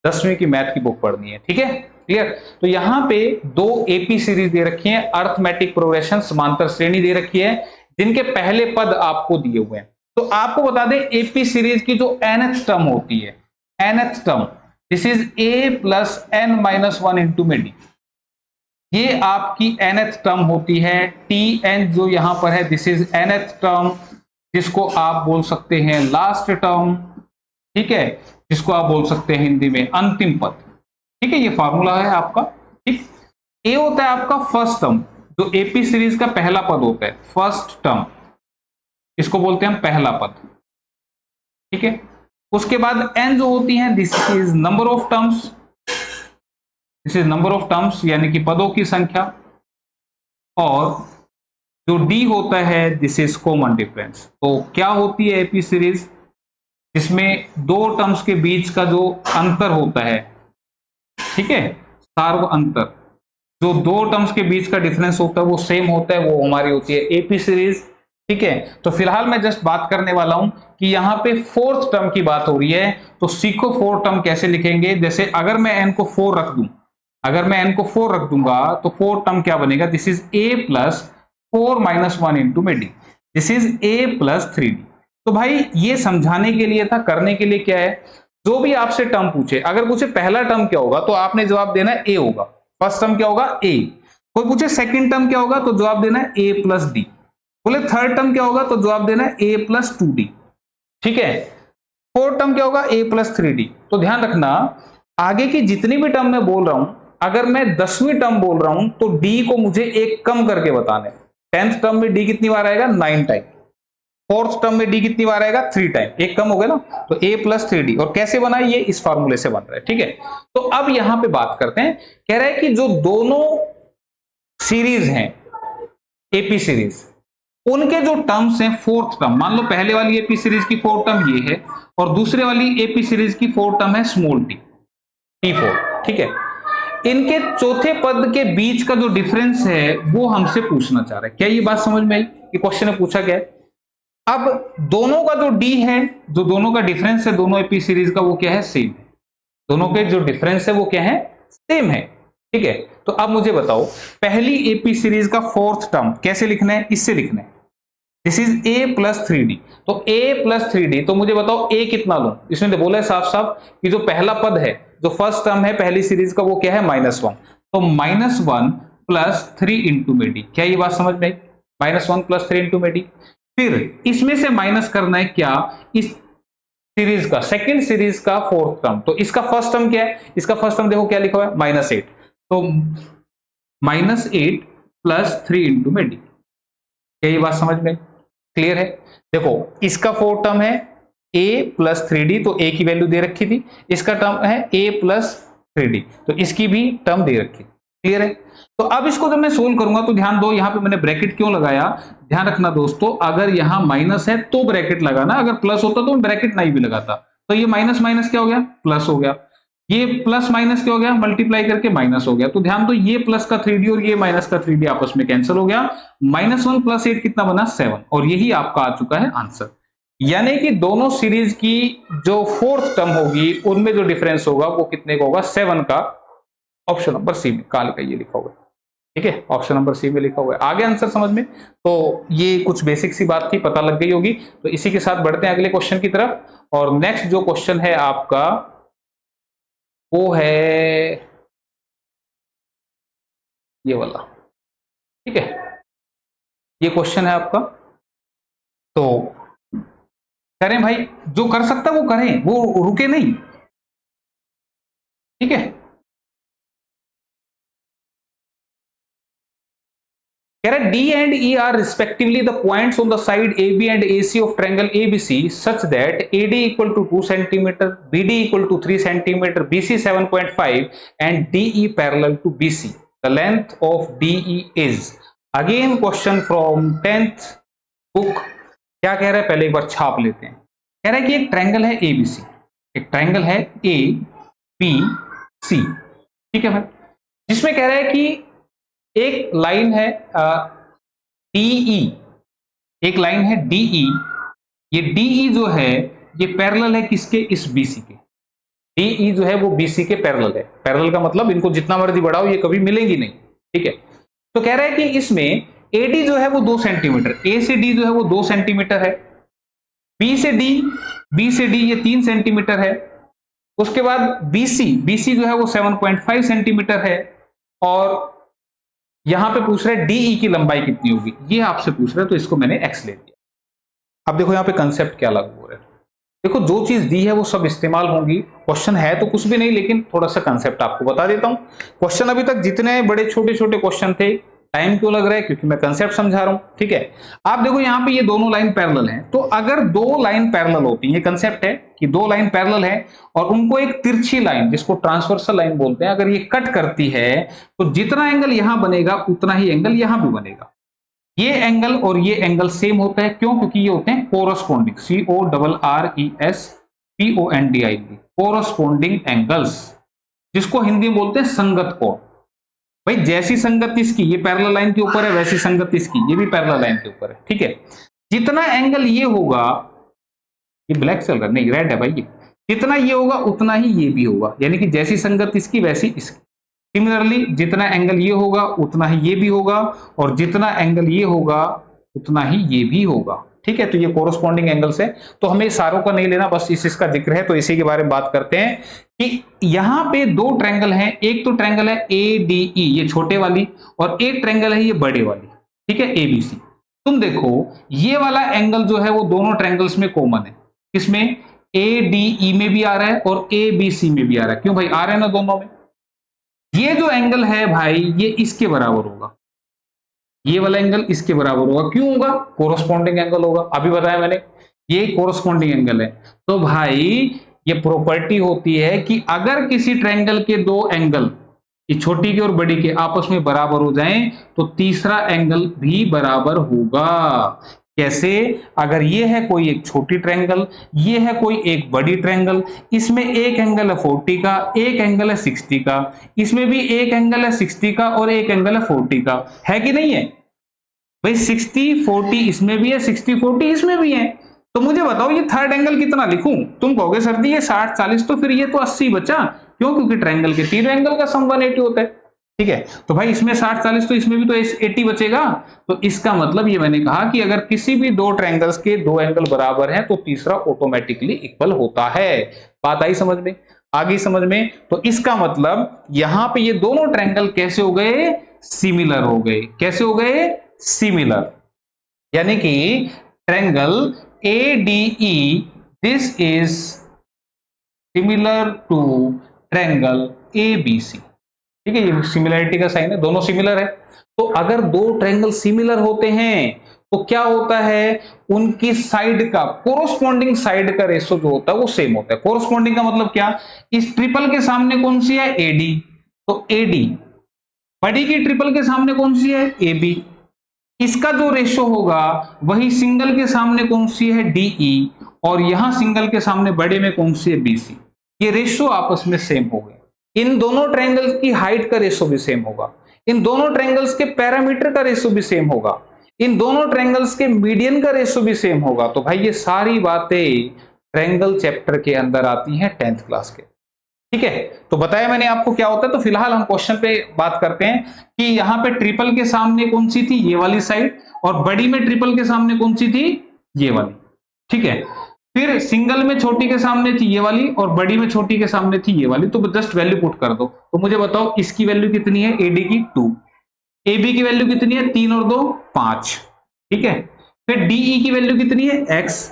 10वीं की मैथ की बुक पढ़नी है, ठीक है, क्लियर। तो यहाँ पे दो एपी सीरीज दे रखी है, अर्थमेटिक प्रोग्रेशन समांतर श्रेणी दे रखी है, जिनके पहले पद आपको दिए हुए हैं। तो आपको बता दें एपी सीरीज की जो nth टर्म होती है, nth term, this is a plus n-1 into में d, ये आपकी nth टर्म होती है। tn जो यहां पर है, दिस इज nth टर्म, जिसको आप बोल सकते हैं लास्ट टर्म, ठीक है, जिसको आप बोल सकते हैं हिंदी में अंतिम पद, ठीक है। ये फॉर्मूला है आपका, ठीक। ए होता है आपका फर्स्ट टर्म, जो एपी सीरीज का पहला पद होता है, फर्स्ट टर्म, इसको बोलते हैं हम पहला पद, ठीक है। उसके बाद एन जो होती है, this is number of terms, this is number of terms यानी कि पदों की संख्या, और जो डी होता है, दिस इज कॉमन डिफरेंस। तो क्या होती है एपी सीरीज, जिसमें दो टर्म्स के बीच का जो अंतर होता है, ठीक है, सार्व अंतर, जो दो टर्म्स के बीच का डिफरेंस होता है वो सेम होता है, वो हमारी होती है एपी सीरीज, ठीक है। तो फिलहाल मैं जस्ट बात करने वाला हूं कि यहाँ पे फोर्थ टर्म की बात हो रही है, तो सीखो फोर्थ टर्म कैसे लिखेंगे। जैसे अगर मैं एन को 4 रख दूं, अगर मैं n को 4 रख दूंगा तो फोर्थ टर्म क्या बनेगा, this is a plus 4 - 1 into में d, this is a plus 3d। तो भाई ये समझाने के लिए था, करने के लिए क्या है, जो भी आपसे टर्म पूछे, अगर पूछे पहला टर्म क्या होगा तो आपने जवाब देना है a होगा, फर्स्ट टर्म क्या होगा a, कोई पूछे सेकंड टर्म क्या होगा तो जवाब देना है a प्लस d, बोले थर्ड टर्म क्या होगा तो जवाब देना है a प्लस 2d, ठीक है। फोर्थ टर्म क्या होगा a प्लस 3d। तो ध्यान रखना, आगे की जितनी भी टर्म मैं बोल रहा हूं, अगर मैं 10वीं टर्म बोल रहा हूं तो d को मुझे एक कम करके बताना है। 10th टर्म में d कितनी बार आएगा, 9 टाइम, फोर्थ टर्म में d कितनी बार आएगा, 3 टाइम, एक कम हो गया ना, तो a प्लस 3d। और कैसे बना, ये इस फॉर्मूले से बन रहा है, ठीक है। तो अब यहां पे बात करते हैं, कह रहा है कि जो दोनों सीरीज हैं एपी सीरीज, उनके जो टर्म्स हैं फोर्थ टर्म, मान लो पहले वाली एपी सीरीज की फोर्थ टर्म ये है और दूसरे वाली एपी सीरीज की फोर्थ टर्म है स्मॉल t, t4, ठीक है। इनके चौथे पद के बीच का जो डिफरेंस है वो हमसे पूछना चाह रहा है। क्या ये बात समझ में आई कि क्वेश्चन में पूछा गया है। अब दोनों का जो डी है, जो दोनों का डिफरेंस है दोनों एपी सीरीज का, वो क्या है, सेम है। दोनों के जो डिफरेंस है वो क्या है, सेम है, ठीक है। तो अब मुझे बताओ, पहली एपी सीरीज का फोर्थ टर्म कैसे लिखना है, इससे लिखना है, this is a plus 3d। तो a प्लस 3d, तो मुझे बताओ a कितना लूं, इसमें तो बोला है साफ साफ कि जो पहला पद है, जो फर्स्ट टर्म है पहली सीरीज का, वो क्या है, -1, तो -1 प्लस 3 इंटू में d। क्या ये बात समझ में आई, -1 प्लस 3 इंटू में d। फिर इसमें से माइनस करना है क्या, इस सीरीज का, सेकेंड सीरीज का फोर्थ टर्म, तो इसका फर्स्ट टर्म क्या है, इसका फर्स्ट टर्म देखो क्या लिखा हुआ है, -8, तो -8 प्लस 3 इंटू में d। क्या ये बात समझ में क्लियर है। देखो इसका फोर्थ टर्म है a प्लस 3d, तो a की वैल्यू दे रखी थी, इसका टर्म है a प्लस 3d, तो इसकी भी टर्म दे रखी, क्लियर है। तो अब इसको जब मैं सोल्व करूंगा तो ध्यान दो, यहां पे मैंने ब्रैकेट क्यों लगाया, ध्यान रखना दोस्तों, अगर यहां माइनस है तो ब्रैकेट लगाना, अगर प्लस होता तो मैं ब्रैकेट नहीं भी लगाता। तो ये माइनस माइनस क्या हो गया, प्लस हो गया। ये प्लस माइनस क्या हो गया, मल्टीप्लाई करके माइनस हो गया। तो ध्यान दो, ये प्लस का 3D और ये माइनस का 3D आपस में कैंसिल हो गया। -1 + 8 कितना बना, 7, और यही आपका आ चुका है आंसर। यानी कि दोनों सीरीज की जो फोर्थ टर्म होगी उनमें जो डिफरेंस होगा वो कितने का होगा, 7 का। ऑप्शन नंबर सी में काले का ये लिखा हुआ है, ठीक है, ऑप्शन नंबर सी में लिखा हुआ है। आगे आंसर समझ में, तो ये कुछ बेसिक सी बात थी, पता लग गई होगी। तो इसी के साथ बढ़ते हैं अगले क्वेश्चन की तरफ। और नेक्स्ट जो क्वेश्चन है आपका वो है ये वाला, ठीक है, ये क्वेश्चन है आपका। तो करें भाई, जो कर सकता वो करें, वो रुके नहीं, ठीक है। कह रहा है D and E are respectively the points on the side A B and A C of triangle ABC such that AD equal to 2 centimetre, BD equal to 3 centimetre, BC 7.5 and DE parallel to BC। The length of DE is. Again question from 10th बुक। क्या कह रहा है, पहले एक बार छाप लेते हैं। कह रहा है कि एक ट्रायंगल है ABC, एक ट्रायंगल है ABC, ठीक है भाई, जिसमें कह रहा है कि एक लाइन है DE, एक लाइन है DE। ये DE जो है ये पैरेलल है किसके, इस BC के। DE जो है वो BC के पैरेलल है। पैरेलल का मतलब इनको जितना मर्जी बढ़ाओ ये कभी मिलेंगी नहीं, ठीक है। तो कह रहा है कि इसमें AD जो है वो 2 सेंटीमीटर, A से D जो है वो 2 सेंटीमीटर है, B से D ये 3 सेंटीमीटर है। उसके बाद BC जो है वो 7.5 सेंटीमीटर है। और यहां पे पूछ रहे हैं DE की लंबाई कितनी होगी, ये आपसे पूछ रहे हैं, तो इसको मैंने x ले लिया। अब देखो यहाँ पे कंसेप्ट क्या लागू हो रहा है। देखो जो चीज दी है वो सब इस्तेमाल होंगी। क्वेश्चन है तो कुछ भी नहीं, लेकिन थोड़ा सा कंसेप्ट आपको बता देता हूं। क्वेश्चन अभी तक जितने बड़े छोटे छोटे क्वेश्चन थे, टाइम क्यों लग रहा है, क्योंकि मैं कंसेप्ट समझा रहा हूं, ठीक है। आप देखो यहाँ पे ये दोनों लाइन पैरेलल हैं, तो अगर दो लाइन पैरेलल होती है, ये कंसेप्ट है कि दो लाइन पैरेलल है और उनको एक तिरछी लाइन, जिसको ट्रांसवर्सल लाइन बोलते हैं, अगर ये कट करती है तो जितना एंगल यहां बनेगा उतना ही एंगल यहां भी बनेगा। ये एंगल और ये एंगल सेम होता है, क्यों, क्योंकि ये होते हैं कोरस्पॉन्डिंग, CORRESPONDING, कोरस्पॉन्डिंग एंगल्स, जिसको हिंदी में बोलते हैं संगत कोण। भाई जैसी संगत इसकी, ये पैरेलल लाइन के ऊपर है, वैसी संगत इसकी, ये भी पैरेलल लाइन के ऊपर है, ठीक है। जितना एंगल ये होगा, ये ब्लैक चल रहा नहीं, रेड है भाई, ये जितना ये होगा उतना ही ये भी होगा, यानी कि जैसी संगत इसकी वैसी इसकी। सिमिलरली जितना एंगल ये होगा उतना ही ये भी होगा, और जितना एंगल ये होगा उतना ही ये भी होगा, ठीक है। तो ये कोरस्पॉन्डिंग एंगल्स है। तो हमें सारों का नहीं लेना, बस इसका जिक्र है, तो इसी के बारे में बात करते हैं कि यहां पे दो ट्रायंगल हैं। एक तो ट्रायंगल है ADE, ये छोटे वाली, और एक ट्रायंगल है ये बड़े वाली, ठीक है, ABC। तुम देखो ये वाला एंगल जो है वो दोनों ट्रायंगल्स में कॉमन है। इसमें ADE में भी आ रहा है और ABC में भी आ रहा है। क्यों भाई, आ रहे हैं ना दोनों में। ये जो एंगल है भाई ये इसके बराबर होगा, ये वाला एंगल इसके बराबर होगा। क्यों होगा, कोरस्पॉन्डिंग एंगल होगा, अभी बताया मैंने, ये कोरस्पॉन्डिंग एंगल है। तो भाई ये प्रॉपर्टी होती है कि अगर किसी ट्रायंगल के दो एंगल, ये छोटी के और बड़ी के, आपस में बराबर हो जाएं तो तीसरा एंगल भी बराबर होगा। कैसे, अगर ये है कोई एक छोटी ट्रायंगल, ये है कोई एक बड़ी ट्रायंगल, इसमें एक एंगल है 40 का, एक एंगल है 60 का, इसमें भी एक एंगल है 60 का और एक एंगल है 40 का, है कि नहीं है भाई। 60-40 इसमें भी है, 60-40 इसमें भी है। तो मुझे बताओ ये थर्ड एंगल कितना लिखूं। तुम कहोगे सर जी ये 60-40, तो फिर ये तो 80 बचा। क्यों, क्योंकि ट्रायंगल के तीनों एंगल का सम 180 होता है, ठीक है। तो भाई इसमें 60-40, तो इसमें भी तो 80 बचेगा। तो इसका मतलब ये मैंने कहा कि अगर किसी भी दो ट्रायंगल्स के दो एंगल बराबर हैं तो तीसरा ऑटोमेटिकली इक्वल होता है। बात आई समझ में, आ गई समझ में। तो इसका मतलब यहां पे ये दोनों ट्रायंगल कैसे हो गए, सिमिलर हो गए। कैसे हो गए, सिमिलर। यानी कि triangle ADE this is similar to triangle ABC, ठीक है। ये सिमिलरिटी का साइन है, दोनों सिमिलर है। तो अगर दो ट्रायंगल सिमिलर होते हैं तो क्या होता है, उनकी साइड का, कोरस्पॉन्डिंग साइड का रेशो जो होता है वो सेम होता है। कोरस्पॉन्डिंग का मतलब क्या, इस ट्रिपल के सामने कौन सी है, AD, तो AD। बड़ी की ट्रिपल के सामने कौन सी है, AB। इसका जो रेशो होगा वही सिंगल के सामने कौन सी है, DE, और यहां सिंगल के सामने बड़े में कौन सी है, BC। ये रेशियो आपस में सेम हो गए। इन दोनों ट्रायंगल्स की हाइट का रेशियो भी सेम होगा, इन दोनों ट्रायंगल्स के पैरामीटर का रेशियो भी सेम होगा, इन दोनों ट्रायंगल्स के मीडियन का रेशियो भी सेम होगा। तो भाई ये सारी बातें ट्रायंगल चैप्टर के अंदर आती हैं 10th क्लास के। ठीक है, तो बताया मैंने आपको क्या होता है। तो फिलहाल हम क्वेश्चन पे बात करते हैं कि यहाँ पे ट्रिपल के सामने कौन सी थी, ये वाली साइड, और बड़ी में ट्रिपल के सामने कौन सी थी, ये वाली। ठीक है, फिर सिंगल में छोटी के सामने थी ये वाली और बड़ी में छोटी के सामने थी ये वाली। तो जस्ट वैल्यू पुट कर दो। तो मुझे बताओ इसकी वैल्यू कितनी है, एडी की 2, एबी की वैल्यू कितनी है, 3 और 2 5। ठीक है, फिर डीई की वैल्यू कितनी है, x,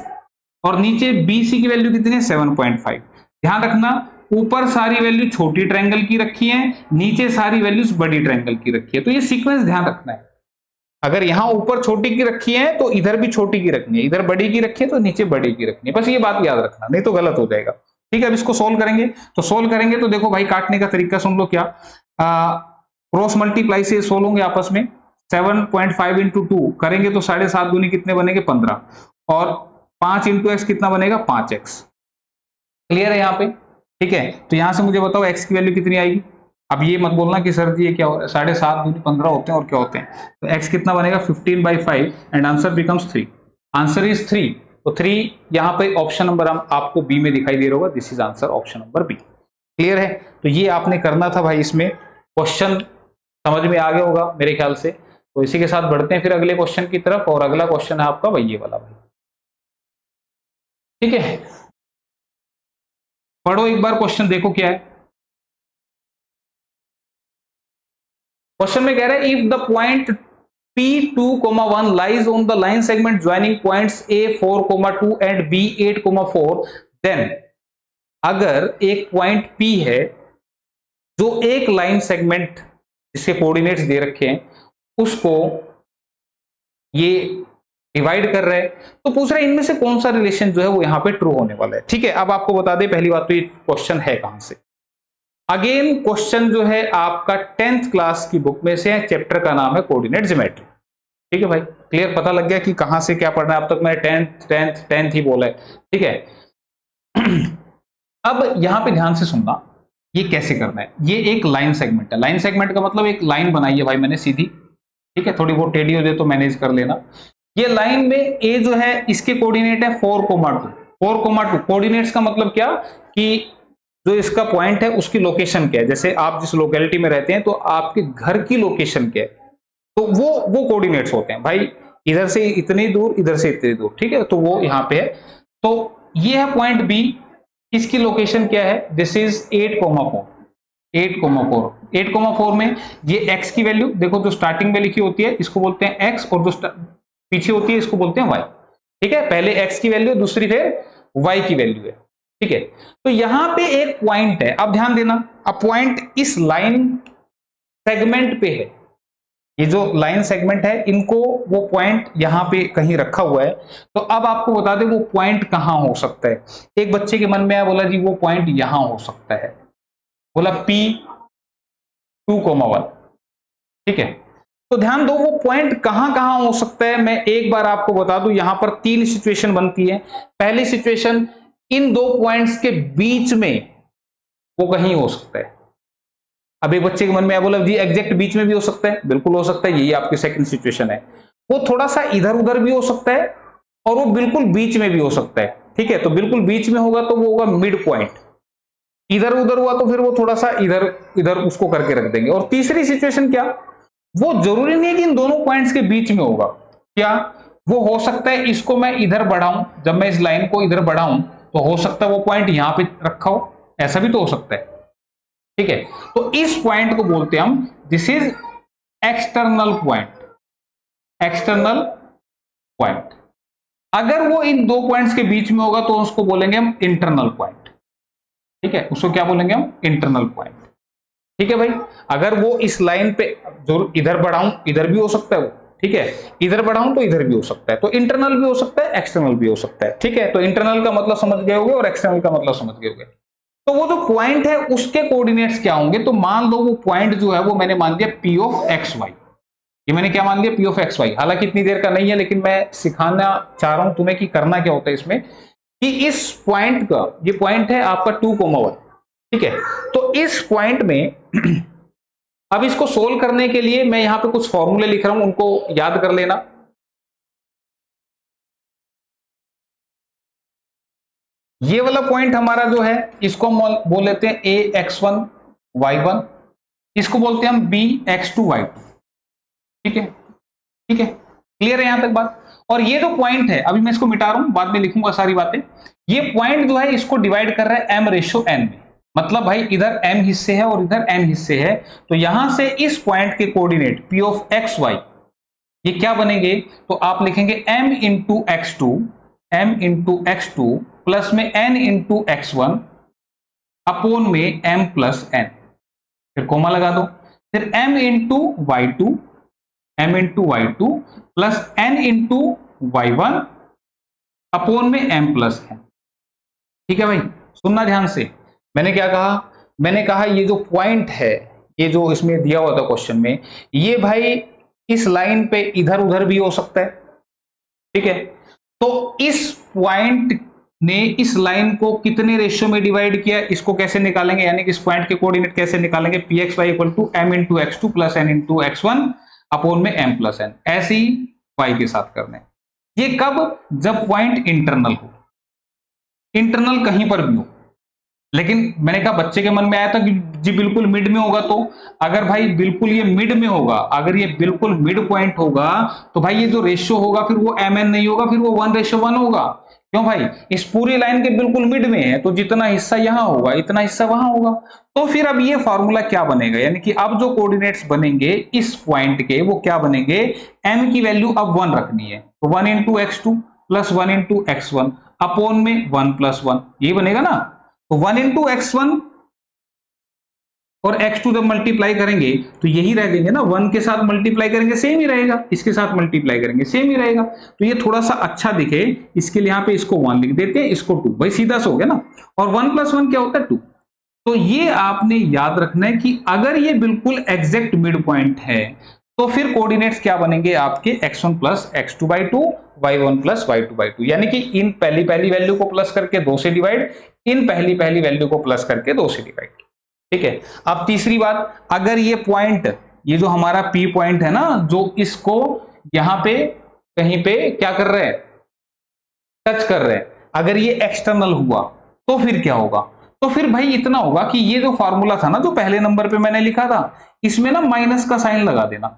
और नीचे बीसी की वैल्यू कितनी है, 7.5। ध्यान रखना ऊपर सारी वैल्यू छोटी ट्रायंगल की रखी है, नीचे सारी वैल्यूज बड़ी ट्रायंगल की रखी है। तो ये सीक्वेंस ध्यान रखना है। अगर यहां ऊपर छोटी की रखी है तो इधर भी छोटी की रखनी है, इधर बड़ी की रखी है तो नीचे बड़ी की रखनी है। बस ये बात याद रखना, नहीं तो गलत हो जाएगा। ठीक है, अब इसको सोल्व करेंगे। तो सोल्व करेंगे तो देखो भाई काटने का तरीका सुन लो क्या, क्रॉस मल्टीप्लाई से सोल्व होंगे आपस में। 7.5 इंटू 2 करेंगे तो 7.5 दूनी कितने बनेंगे, 15, और 5 इंटू एक्स कितना बनेगा, 5x। क्लियर है यहाँ पे। ठीक है, तो यहां से मुझे बताओ x की वैल्यू कितनी आएगी। अब ये मत बोलना कि सर जी ये क्या हो रहा है, 7.5 दूनी 15 होते हैं और क्या होते हैं। तो x कितना बनेगा, 15/5, and answer becomes 3। Answer is 3। तो 3 यहाँ पे ऑप्शन नंबर आपको बी में दिखाई दे रहा होगा। This is answer option number B. Clear है, तो ये आपने करना था भाई। इसमें क्वेश्चन समझ में आ गया होगा मेरे ख्याल से। तो इसी के साथ बढ़ते हैं फिर अगले क्वेश्चन की तरफ, और अगला क्वेश्चन है आपका भाई ये वाला भाई। ठीक है, पढ़ो एक बार क्वेश्चन, देखो क्या है। क्वेश्चन में कह रहा है if the point P2,1 lies on the line segment joining points A4,2 and B8,4, then अगर एक पॉइंट P है जो एक लाइन सेगमेंट जिसके कोऑर्डिनेट्स दे रखे हैं उसको ये डिवाइड कर रहे हैं, तो पूछ रहे हैं इनमें से कौन सा रिलेशन जो है वो यहां पे ट्रू होने वाला है। ठीक है, अब आपको बता दें पहली बात तो ये क्वेश्चन है कहां से। अगेन क्वेश्चन जो है आपका 10th क्लास की बुक में से है, चैप्टर का नाम है कोऑर्डिनेट ज्योमेट्री। ठीक है भाई, क्लियर, पता लग गया कि कहां से क्या पढ़ना है। अब तक मैंने 10th ही बोला है। ठीक है, अब यहां पे ध्यान से सुनना, ये कैसे करना है। ये एक लाइन सेगमेंट है। लाइन सेगमेंट का मतलब एक लाइन बनाई है भाई मैंने सीधी। ठीक है, थोड़ी बहुत टेढ़ी हो जाए तो मैनेज कर लेना। ये लाइन में ए जो है इसके कोऑर्डिनेट है 4,2। 4,2 कोऑर्डिनेट्स का मतलब क्या कि जो इसका पॉइंट है उसकी लोकेशन क्या है। जैसे आप जिस लोकेलिटी में रहते हैं तो आपके घर की लोकेशन क्या है, तो वो कोऑर्डिनेट्स होते हैं भाई। इधर से इतनी दूर, इधर से इतनी दूर। ठीक है, तो वो यहां पे है। तो ये है पॉइंट बी, इसकी लोकेशन क्या है, दिस इज 8,4। 8,4 में ये x की वैल्यू देखो, जो स्टार्टिंग में लिखी होती है इसको बोलते हैं x, और जो पीछे होती है इसको बोलते हैं y। ठीक है, पहले x की वैल्यू, दूसरी फिर y की वैल्यू है। ठीक है, तो यहां पे एक पॉइंट है। अब ध्यान देना, अब पॉइंट इस लाइन सेगमेंट पे है। ये जो लाइन सेगमेंट है इनको वो पॉइंट यहां पे कहीं रखा हुआ है। तो अब आपको बता दें वो पॉइंट कहां हो सकता है। एक बच्चे के मन में आया, बोला जी वो पॉइंट यहां हो सकता है, बोला P2,1। ठीक है, तो ध्यान दो वो पॉइंट कहां कहां हो सकता है। मैं एक बार आपको बता दूं, यहां पर 3 सिचुएशन बनती है। पहली सिचुएशन, इन दो पॉइंट्स के बीच में वो कहीं हो सकता है। अब एक बच्चे के मन में आया, बोला जी एग्जैक्ट बीच में भी हो सकता है, बिल्कुल हो सकता है, यही आपकी सेकंड सिचुएशन है। वो थोड़ा सा इधर उधर भी हो सकता है और वो बिल्कुल बीच में भी हो सकता है। ठीक है, तो बिल्कुल बीच में होगा तो वो होगा मिड पॉइंट। इधर उधर हुआ तो फिर वो थोड़ा सा इधर इधर उसको करके रख देंगे। और तीसरी सिचुएशन क्या, वो जरूरी नहीं है कि इन दोनों पॉइंट्स के बीच में होगा। क्या वो हो सकता है इसको मैं इधर बढ़ाऊं, जब मैं इस लाइन को इधर बढ़ाऊं तो हो सकता है वो पॉइंट यहां पे रखा हो, ऐसा भी तो हो सकता है। ठीक है, तो इस पॉइंट को बोलते हैं हम, this is external point. External point, अगर वो इन दो पॉइंट्स के बीच में होगा तो उसको बोलेंगे हम इंटरनल पॉइंट। ठीक है, उसको क्या बोलेंगे हम, इंटरनल पॉइंट। ठीक है भाई, अगर वो इस लाइन पे जो इधर बढ़ाऊं इधर भी हो सकता है वो। ठीक है, इधर बढ़ाऊं तो इधर भी हो सकता है। तो इंटरनल भी हो सकता है, एक्सटर्नल भी हो सकता है। ठीक है, तो इंटरनल का मतलब समझ गए होंगे और एक्सटर्नल का मतलब समझ गए होंगे। तो वो जो पॉइंट है उसके कोऑर्डिनेट्स क्या होंगे। तो मान लो वो पॉइंट जो है वो मैंने मान दिया P ऑफ XY। ये मैंने क्या मान दिया, P ऑफ XY। हालांकि इतनी देर का नहीं है, लेकिन मैं सिखाना चाह रहा हूं तुम्हें कि करना क्या होता है इसमें। कि इस पॉइंट का, ये पॉइंट है आपका 2,1, ठीक है। तो इस पॉइंट में अब इसको सोल्व करने के लिए मैं यहां पे कुछ फॉर्मूले लिख रहा हूं, उनको याद कर लेना। ये वाला पॉइंट हमारा जो है इसको हम बोल लेते हैं ax1 y1, इसको बोलते हैं हम bx2 y2, ठीक है, ठीक है, क्लियर है यहां तक बात। और ये जो पॉइंट है, अभी मैं इसको मिटा रहा हूं, बाद में लिखूंगा सारी बातें। ये पॉइंट जो है इसको डिवाइड कर रहा है m/n में, मतलब भाई इधर m हिस्से है और इधर n हिस्से है, तो यहां से इस पॉइंट के coordinate p of x y ये क्या बनेंगे, तो आप लिखेंगे m इंटू x2 प्लस में n इंटू x1 अपोन में m प्लस n, फिर कोमा लगा दो, फिर m into y2 plus n into y1 upon में m प्लस n। ठीक है भाई, सुनना ध्यान से, मैंने क्या कहा, मैंने कहा ये जो पॉइंट है, ये जो इसमें दिया हुआ था क्वेश्चन में, ये भाई इस लाइन पे इधर उधर भी हो सकता है, ठीक है। तो इस पॉइंट ने इस लाइन को कितने रेशियो में डिवाइड किया, इसको कैसे निकालेंगे, यानी कि इस पॉइंट के कोऑर्डिनेट कैसे निकालेंगे, pxy equal to m into x2 plus n into x1 upon में m प्लस n, ऐसे ही y के साथ करना है। ये कब, जब पॉइंट इंटरनल हो, इंटरनल कहीं पर भी हो। लेकिन मैंने कहा बच्चे के मन में आया था कि जी बिल्कुल मिड में होगा, तो अगर भाई बिल्कुल ये मिड में होगा, अगर ये बिल्कुल मिड पॉइंट होगा, तो भाई ये जो रेशियो होगा फिर वो mn नहीं होगा, फिर वो 1:1 होगा। क्यों भाई, इस पूरी लाइन के बिल्कुल मिड में है, तो जितना हिस्सा यहां होगा इतना हिस्सा वहां होगा। तो फिर अब ये फॉर्मूला क्या बनेगा, यानी कि अब जो कोऑर्डिनेट्स बनेंगे इस पॉइंट के, वो क्या बनेंगे, m की वैल्यू अब 1 रखनी है, तो 1 into x2 plus 1 into x1 upon में 1 प्लस 1, ये बनेगा ना। तो 1 इंटू x1 और x2 जब मल्टीप्लाई करेंगे तो यही रह जाएंगे ना, 1 के साथ मल्टीप्लाई करेंगे सेम ही रहेगा, इसके साथ मल्टीप्लाई करेंगे सेम ही रहेगा। तो ये थोड़ा सा अच्छा दिखे इसके लिए यहां पे इसको 1 लिख देते हैं, इसको 2, भाई सीधा सा हो गया ना। और 1 प्लस 1 क्या होता है 2। तो ये आपने याद रखना है कि अगर ये बिल्कुल एग्जैक्ट मिड पॉइंट है तो फिर कोऑर्डिनेट्स क्या बनेंगे आपके, x1 plus x2/2 y1 plus y2/2, यानी कि इन पहली वैल्यू को प्लस करके 2 से डिवाइड, इन पहली वैल्यू को प्लस करके 2 से डिवाइड, ठीक है। अब तीसरी बात, अगर ये पॉइंट, ये जो हमारा P पॉइंट है ना, जो इसको यहां पे कहीं पे क्या कर रहे हैं, टच कर रहे हैं, अगर ये एक्सटर्नल हुआ तो फिर क्या होगा, तो फिर भाई इतना होगा कि ये जो फॉर्मूला था ना, जो पहले नंबर पे मैंने लिखा था, इसमें ना माइनस का साइन लगा देना।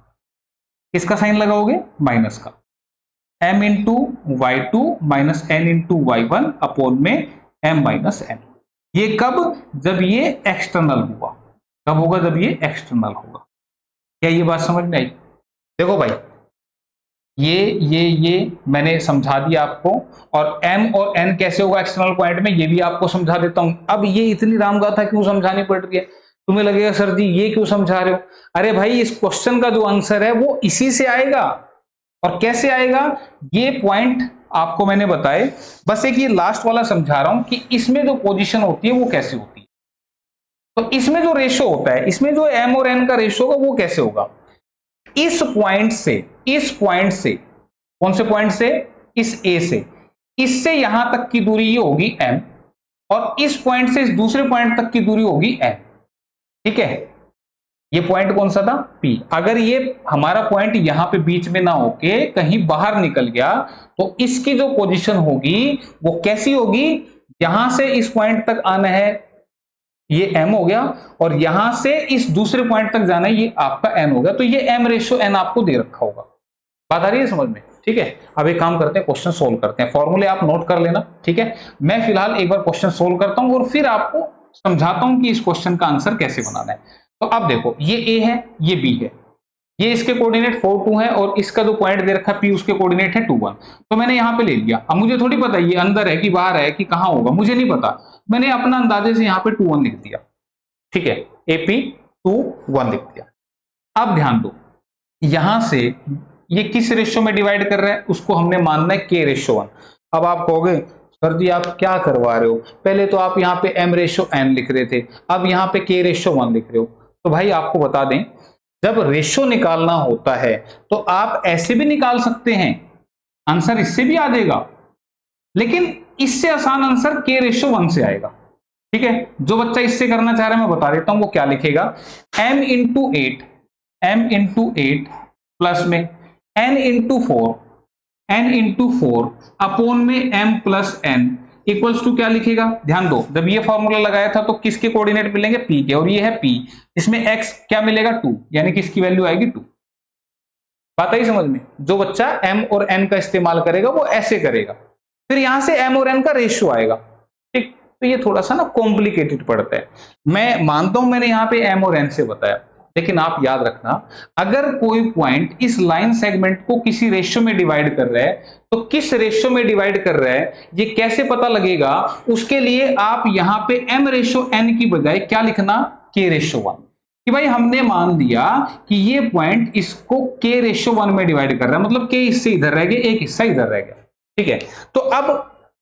किसका साइन लगाओगे, माइनस का, m into y2 minus n into y1 upon में m माइनस n। ये कब, जब ये एक्सटर्नल हुआ, कब होगा, जब ये एक्सटर्नल होगा। क्या ये बात समझ में आई? देखो भाई, ये मैंने समझा दिया आपको, और m और n कैसे होगा एक्सटर्नल पॉइंट में, ये भी आपको समझा देता हूं। अब ये इतनी रामगाथा क्यों समझानी पड़ रही है, तुम्हें लगेगा सर जी ये क्यों समझा रहे हो, अरे भाई इस क्वेश्चन का जो आंसर है वो इसी से आएगा। और कैसे आएगा, ये पॉइंट आपको मैंने बताए, बस एक ये लास्ट वाला समझा रहा हूं कि इसमें जो पोजीशन होती है वो कैसे होती है। तो इसमें जो रेशो होता है, इसमें जो m और n का रेशो होगा वो कैसे होगा, इस पॉइंट से, कौन से पॉइंट से, इस A से, इससे यहां तक की दूरी ये होगी m, और इस पॉइंट से इस दूसरे पॉइंट तक की दूरी होगी n, ठीक है। ये पॉइंट कौन सा था, P। अगर ये हमारा पॉइंट यहां पे बीच में ना होके कहीं बाहर निकल गया, तो इसकी जो पोजीशन होगी वो कैसी होगी, यहां से इस पॉइंट तक आना है ये m हो गया, और यहां से इस दूसरे पॉइंट तक जाना है ये आपका n हो गया। तो ये m/n आपको दे रखा होगा। बात आ रही है समझ में, ठीक है। अब एक काम करते हैं, क्वेश्चन सोल्व करते हैं, फॉर्मूले आप नोट कर लेना, ठीक है। मैं फिलहाल एक बार क्वेश्चन सोल्व करता हूं और फिर आपको समझाता हूं कि इस क्वेश्चन का आंसर कैसे बनाना है। तो अब देखो, ये A है, ये B है, ये इसके कोऑर्डिनेट 4 2 है, और इसका जो पॉइंट दे रखा है P उसके कोऑर्डिनेट है 2 1। तो मैंने यहां पे ले लिया। अब मुझे थोड़ी पता ये अंदर है कि बाहर है कि कहां होगा, मुझे नहीं पता, मैंने अपना अंदाजे से यहां पे 2 1 लिख दिया, ठीक है, AP 2 1 लिख दिया। अब ध्यान दो, यहां से ये किस रेशियो में डिवाइड कर रहा है, उसको हमने मानना है K/1। अब आप कहोगे सर जी आप क्या करवा रहे हो, पहले तो आप यहाँ पे m/n लिख रहे थे, अब यहाँ पे K/1 लिख रहे हो। तो भाई आपको बता दें, जब रेशियो निकालना होता है तो आप ऐसे भी निकाल सकते हैं, आंसर इससे भी आ जाएगा, लेकिन इससे आसान आंसर k/1 से आएगा। ठीक है, जो बच्चा इससे करना चाह रहा है मैं बता देता हूं वो क्या लिखेगा, m इंटू 8 प्लस में n इंटू 4 अपोन में m plus n equals to क्या लिखेगा। ध्यान दो, जब ये फॉर्मूला लगाया था तो किसके कोऑर्डिनेट मिलेंगे, p के, और ये है p, इसमें x क्या मिलेगा 2, यानी कि इसकी वैल्यू आएगी 2। बात आई समझ में। जो बच्चा m और n का इस्तेमाल करेगा वो ऐसे करेगा, फिर यहां से m और n का रेशियो आएगा। ठीक, तो ये थोड़ा सा ना कॉम्प्लिकेटेड पड़ता है। मैं मानता हूं मैंने यहाँ पे m और n से बताया, लेकिन आप याद रखना अगर कोई पॉइंट इस लाइन सेगमेंट को किसी रेशियो में डिवाइड कर रहा है तो किस रेशियो में डिवाइड कर रहा है ये कैसे पता लगेगा, उसके लिए आप यहां पे m/n की बजाय क्या लिखना, k/1, कि भाई हमने मान लिया कि ये पॉइंट इसको k/1 में डिवाइड कर रहा है, मतलब k इससे इधर रह गया, एक हिस्सा इधर रह गया। ठीक है, तो अब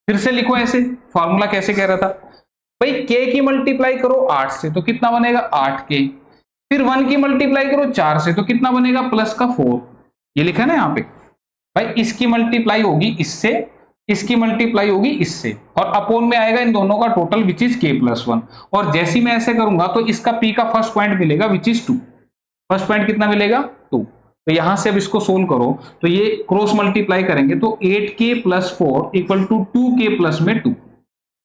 फिर से लिखो ऐसे, फॉर्मूला कैसे कह रहा था भाई, k की मल्टीप्लाई करो 8 से तो कितना बनेगा 8k, फिर 1 की मल्टीप्लाई करो 4 से तो कितना बनेगा प्लस का 4, ये लिखा है ना यहाँ पे भाई, इसकी मल्टीप्लाई होगी इससे, इसकी मल्टीप्लाई होगी इससे, और अपोन में आएगा इन दोनों का टोटल विच इज k+1, और जैसी मैं ऐसे करूंगा तो इसका p का फर्स्ट पॉइंट मिलेगा विच इज 2, फर्स्ट पॉइंट कितना मिलेगा 2। तो यहां से अब इसको सोल्व करो तो ये क्रॉस मल्टीप्लाई करेंगे तो 8k + 4 equal to 2k plus में 2।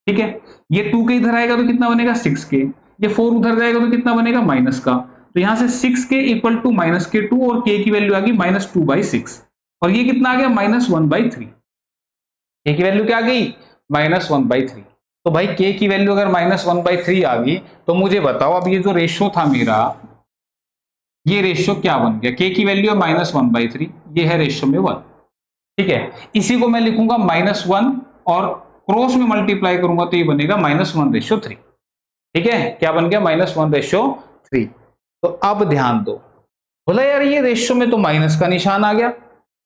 ठीक है, ये 2k इधर आएगा तो कितना बनेगा 6k, ये 4 उधर जाएगा तो कितना बनेगा माइनस का, तो यहां से 6k इक्वल टू -k2 और k की वैल्यू आ गई -2/6, और ये कितना आ गया -1/3, k की वैल्यू क्या आ गई -1/3। तो भाई k की वैल्यू अगर -1/3 आ गई तो मुझे बताओ अब ये जो रेशियो था मेरा, ये रेशियो क्या बन गया, k की वैल्यू है -1/3, ये है रेशियो में 1। ठीक है, इसी को मैं लिखूंगा -1 और क्रॉस में मल्टीप्लाई करूंगा तो ये बनेगा -1/3। ठीक है, क्या बन गया -1/3। तो अब ध्यान दो, बोला यार ये रेशियो में तो माइनस का निशान आ गया,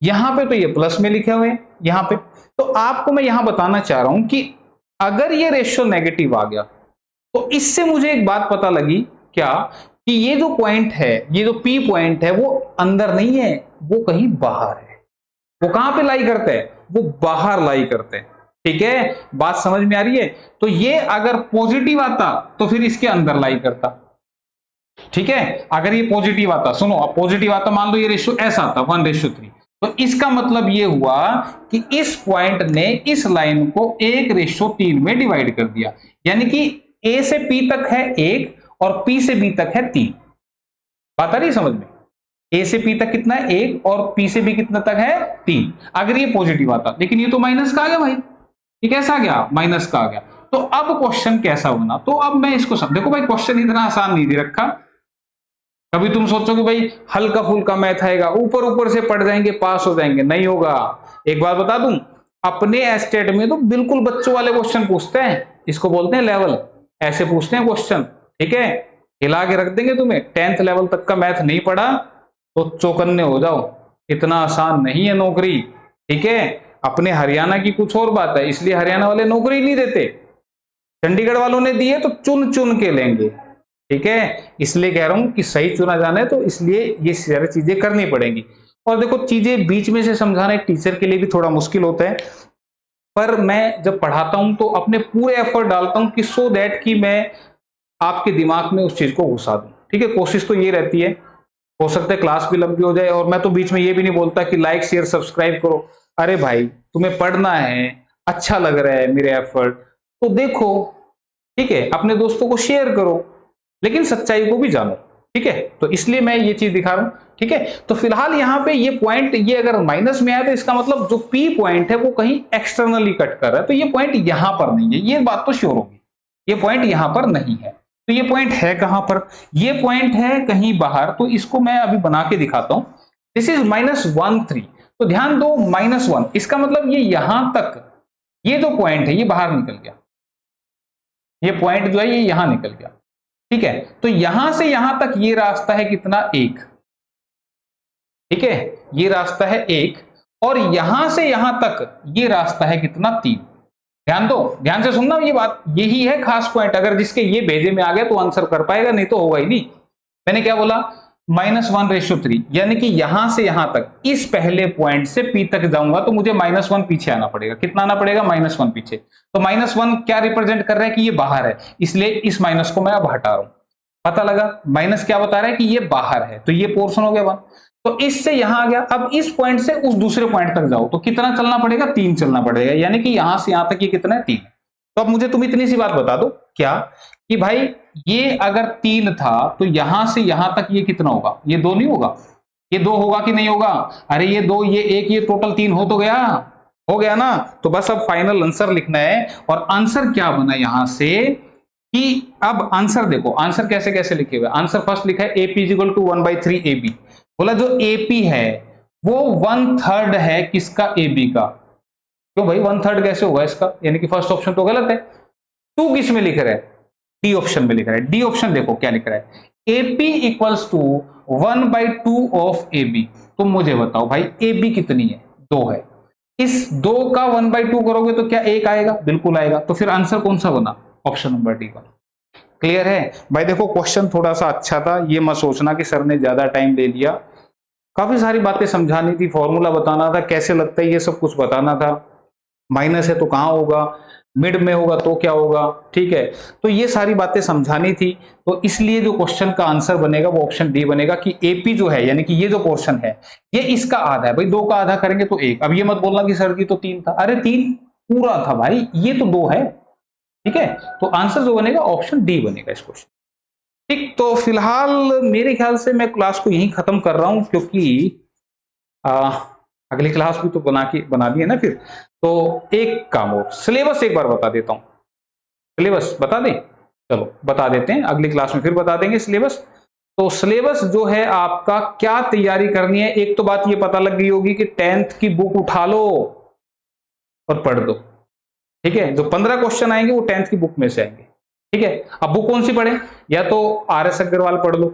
यहां पे तो ये प्लस में लिखे हुए हैं यहां पे, तो आपको मैं यहां बताना चाह रहा हूं कि अगर ये रेशियो नेगेटिव आ गया तो इससे मुझे एक बात पता लगी क्या, कि ये जो पॉइंट है, ये जो P पॉइंट है वो अंदर नहीं है, वो कहीं बाहर है। वो कहां पे लाई करते हैं, वो बाहर लाई करते हैं। ठीक है, बात समझ में आ रही है। तो ये अगर पॉजिटिव आता तो फिर इसके अंदर लाई करता। ठीक है, अगर ये पॉजिटिव आता, सुनो अब पॉजिटिव आता, मान लो ये रेशियो ऐसा आता 1/3, तो इसका मतलब ये हुआ कि इस पॉइंट ने इस लाइन को 1/3 में डिवाइड कर दिया, यानी कि A से P तक है 1 और P से B तक है 3। बात आ रही समझ में, A से P तक कितना है 1 और P से B कितना तक है 3, अगर ये पॉजिटिव आता। लेकिन ये तो माइनस का आ गया भाई, ये कैसा आ गया, माइनस का आ गया। तो अब क्वेश्चन कैसा बना, तो अब मैं इसको देखो भाई, क्वेश्चन इतना आसान नहीं दे रखा। कभी तुम सोचोगे भाई हल्का फुल्का मैथ आएगा, ऊपर ऊपर से पढ़ जाएंगे पास हो जाएंगे, नहीं होगा। एक बात बता दूं, अपने एस्टेट में तो बिल्कुल बच्चों वाले क्वेश्चन पूछते हैं, इसको बोलते हैं लेवल, ऐसे पूछते हैं क्वेश्चन। ठीक है, हिला के रख देंगे तुम्हें। 10th लेवल तक का मैथ नहीं पढ़ा तो चौकन्ने हो जाओ, इतना आसान नहीं है नौकरी। ठीक है, अपने हरियाणा की कुछ और बात है, इसलिए हरियाणा वाले नौकरी नहीं देते, चंडीगढ़ वालों ने दी है तो चुन चुन के लेंगे। ठीक है, इसलिए कह रहा हूं कि सही चुना जाना है तो इसलिए ये सारी चीजें करनी पड़ेंगी। और देखो चीजें बीच में से समझाना एक टीचर के लिए भी थोड़ा मुश्किल होता है, पर मैं जब पढ़ाता हूं तो अपने पूरे एफर्ट डालता हूं कि सो दैट कि मैं आपके दिमाग में उस चीज को घुसा दूं। ठीक है, कोशिश तो ये रहती है, हो सकता है क्लास भी लंबी हो जाए, और मैं तो बीच में ये भी नहीं बोलता कि लाइक शेयर सब्सक्राइब करो। अरे भाई तुम्हें पढ़ना है, अच्छा लग रहा है मेरे एफर्ट तो देखो, ठीक है, अपने दोस्तों को शेयर करो, लेकिन सच्चाई को भी जानो। ठीक है, तो इसलिए मैं ये चीज दिखा रहा हूं। ठीक है, तो फिलहाल यहाँ पे ये पॉइंट, ये अगर माइनस में आया तो इसका मतलब जो P पॉइंट है वो कहीं एक्सटर्नली कट कर रहा है, तो ये पॉइंट यहां पर नहीं है, ये बात तो श्योर होगी, ये पॉइंट यहां पर नहीं है। तो ये पॉइंट है कहां पर, ये पॉइंट है कहीं बाहर, तो इसको मैं अभी बना के दिखाता हूं। दिस इज -1 3, तो ध्यान दो -1, इसका मतलब ये यहां तक, ये जो पॉइंट है ये बाहर निकल गया, ये पॉइंट जो है ये यहां निकल गया। ठीक है, तो यहां से यहां तक ये रास्ता है कितना 1। ठीक है, ये रास्ता है 1, और यहां से यहां तक ये रास्ता है कितना 3। ध्यान दो, ध्यान से सुनना, ये बात यही है खास पॉइंट, अगर जिसके ये भेजे में आ गया तो आंसर कर पाएगा, नहीं तो होगा ही नहीं। मैंने क्या बोला, -1/3, यानी कि यहां से यहां तक इस पहले पॉइंट से P तक जाऊंगा तो मुझे -1 पीछे आना पड़ेगा। कितना आना पड़ेगा? -1 पीछे। तो -1 क्या रिप्रेजेंट कर रहा है कि ये बाहर है, इसलिए इस माइनस को मैं अब हटा रहा हूं। पता लगा? माइनस क्या बता रहा है कि ये बाहर है, तो ये पोर्शन हो गया 1। तो इससे यहां आ गया। अब इस पॉइंट से उस दूसरे पॉइंट तक जाओ तो कितना चलना पड़ेगा? 3 चलना पड़ेगा, यानी कि यहां से यहां तक ये कितना है? 3। तो अब मुझे तुम इतनी सी बात बता दो, क्या कि भाई ये अगर 3 था तो यहां से यहां तक ये कितना होगा? ये 2 नहीं होगा? ये 2 होगा कि नहीं होगा? अरे ये 2, ये 1, ये टोटल 3 हो तो गया, हो गया ना? तो बस अब फाइनल आंसर लिखना है। और आंसर क्या बना यहां से कि अब आंसर देखो, आंसर कैसे कैसे लिखे हुए। आंसर फर्स्ट लिखा है AP is equal to 1/3 AB। बोला जो AP है वो 1/3 है किसका? AB का। क्यों भाई 1/3 कैसे होगा इसका? यानी कि फर्स्ट ऑप्शन तो गलत है। 2 किस में लिख रहा है? डी ऑप्शन में लिख रहा है। डी ऑप्शन देखो क्या लिख रहा है, AP equals to 1/2 of AB। तुम मुझे बताओ भाई AB कितनी है? 2 है। इस 2 का 1/2 करोगे तो क्या 1 आएगा? बिल्कुल आएगा। तो फिर आंसर कौन सा बना? ऑप्शन नंबर डी का। क्लियर है भाई? देखो क्वेश्चन थोड़ा सा अच्छा था, ये मत सोचना कि सर ने ज्यादा टाइम ले लिया। काफी सारी बातें समझानी थी, फॉर्मूला बताना था, कैसे लगता है ये सब कुछ बताना था। माइनस है तो कहां होगा, मिड में होगा तो क्या होगा, ठीक है? तो ये सारी बातें समझानी थी। तो इसलिए जो क्वेश्चन का आंसर बनेगा वो ऑप्शन डी बनेगा कि एपी जो है, यानी कि ये जो पोर्शन है ये इसका आधा है। भाई 2 का आधा करेंगे तो 1। अब ये मत बोलना कि सर जी तो 3 था। अरे 3 पूरा था भाई, ये तो 2 है। ठीक है, तो आंसर जो बनेगा ऑप्शन डी बनेगा इस क्वेश्चन। ठीक, तो फिलहाल मेरे ख्याल से मैं क्लास को यहीं खत्म कर रहा हूं, क्योंकि आ, अगली क्लास भी तो बना दी है ना फिर। तो एक काम हो, सिलेबस एक बार बता देता हूं। सिलेबस बता दें? चलो बता देते हैं, अगली क्लास में फिर बता देंगे सिलेबस। तो सिलेबस जो है आपका, क्या तैयारी करनी है, एक तो बात ये पता लग गई होगी कि 10th की बुक उठा लो और पढ़ दो। ठीक है, जो 15 क्वेश्चन आएंगे वो 10th की बुक में से आएंगे। ठीक है, अब बुक कौन सी पढ़े? या तो RS अग्रवाल पढ़ लो,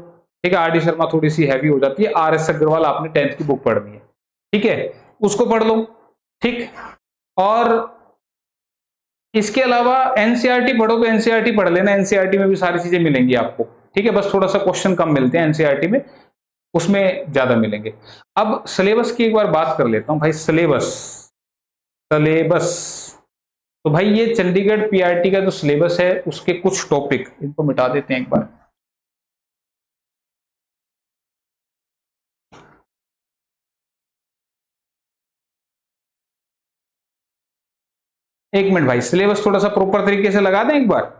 ठीक है, RD शर्मा थोड़ी सी हैवी हो जाती है, RS अग्रवाल आपने 10th की बुक पढ़नी है, ठीक है, उसको पढ़ लो। ठीक, और इसके अलावा एनसीईआरटी पढ़ोगे, एनसीईआरटी पढ़ लेना, एनसीईआरटी में भी सारी चीजें मिलेंगी आपको। ठीक है, बस थोड़ा सा क्वेश्चन कम मिलते हैं एनसीईआरटी में, उसमें ज्यादा मिलेंगे। अब सिलेबस की एक बार बात कर लेता हूं भाई। सिलेबस सिलेबस तो भाई ये चंडीगढ़ पीआरटी का जो सिलेबस है उसके कुछ टॉपिक, इनको मिटा देते हैं एक बार। एक मिनट भाई, सिलेबस थोड़ा सा प्रॉपर तरीके से लगा दें एक बार।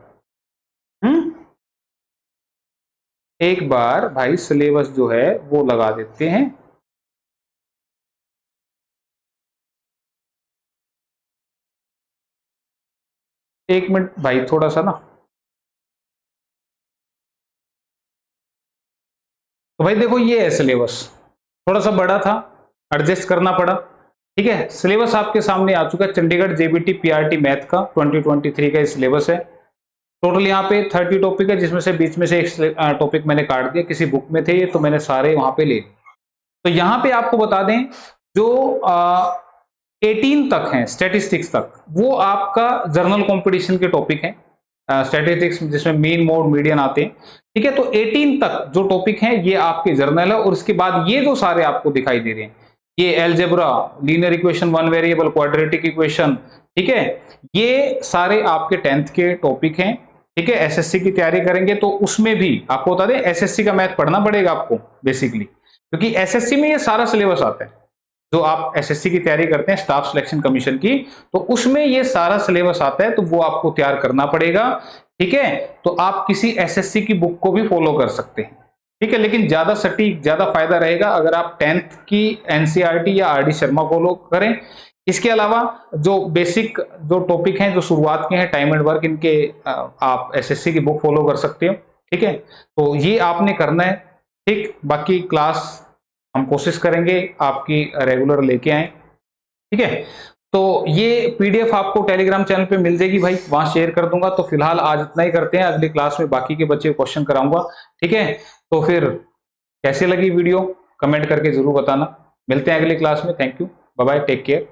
एक बार भाई सिलेबस जो है वो लगा देते हैं। एक मिनट भाई, थोड़ा सा ना, तो भाई देखो ये है सिलेबस, थोड़ा सा बड़ा था, एडजस्ट करना पड़ा। ठीक है, सिलेबस आपके सामने आ चुका है, चंडीगढ़ जेबीटी पीआरटी मैथ का 2023 का सिलेबस है। टोटल यहाँ पे 30 टॉपिक है, जिसमें से बीच में से एक टॉपिक मैंने काट दिया, किसी बुक में थे ये तो मैंने सारे वहां पे ले लिए। तो यहाँ पे आपको बता दें, जो 18 तक हैं स्टैटिस्टिक्स तक, वो आपका जर्नल कंपटीशन के टॉपिक हैं। स्टैटिस्टिक्स जिसमें मीन मोड मीडियन आते हैं। ठीक है, तो 18 तक जो टॉपिक हैं ये आपके जर्नल है। और उसके बाद ये जो सारे आपको दिखाई दे रहे हैं, ये algebra, linear equation, one variable, quadratic equation, ठीक है, ये सारे आपके 10th के टॉपिक हैं। ठीक है, एसएससी की तैयारी करेंगे तो उसमें भी आपको बता दें, एसएससी का मैथ पढ़ना पड़ेगा आपको बेसिकली, क्योंकि एसएससी में ये सारा सिलेबस आता है। जो आप एसएससी की तैयारी करते हैं स्टाफ सिलेक्शन कमीशन की, तो उसमें ये सारा सिलेबस आता है, तो वो आपको तैयार करना पड़ेगा। ठीक है, तो आप किसी एसएससी की बुक को भी फॉलो कर सकते हैं। ठीक है, लेकिन ज्यादा सटीक, ज्यादा फायदा रहेगा अगर आप 10th की एनसीईआरटी या आरडी शर्मा फॉलो करें। इसके अलावा जो बेसिक जो टॉपिक हैं, जो शुरुआत के हैं, टाइम एंड वर्क, इनके आप एसएससी की बुक फॉलो कर सकते हो। ठीक है, तो ये आपने करना है। ठीक, बाकी क्लास हम कोशिश करेंगे आपकी रेगुलर लेके आए। ठीक है, तो ये पीडीएफ आपको टेलीग्राम चैनल पे मिल जाएगी भाई, वहां शेयर कर दूंगा। तो फिलहाल आज इतना ही करते हैं, अगली क्लास में बाकी के बच्चे क्वेश्चन कराऊंगा। ठीक है, तो फिर कैसे लगी वीडियो कमेंट करके जरूर बताना। मिलते हैं अगली क्लास में। Thank you, bye bye, take care.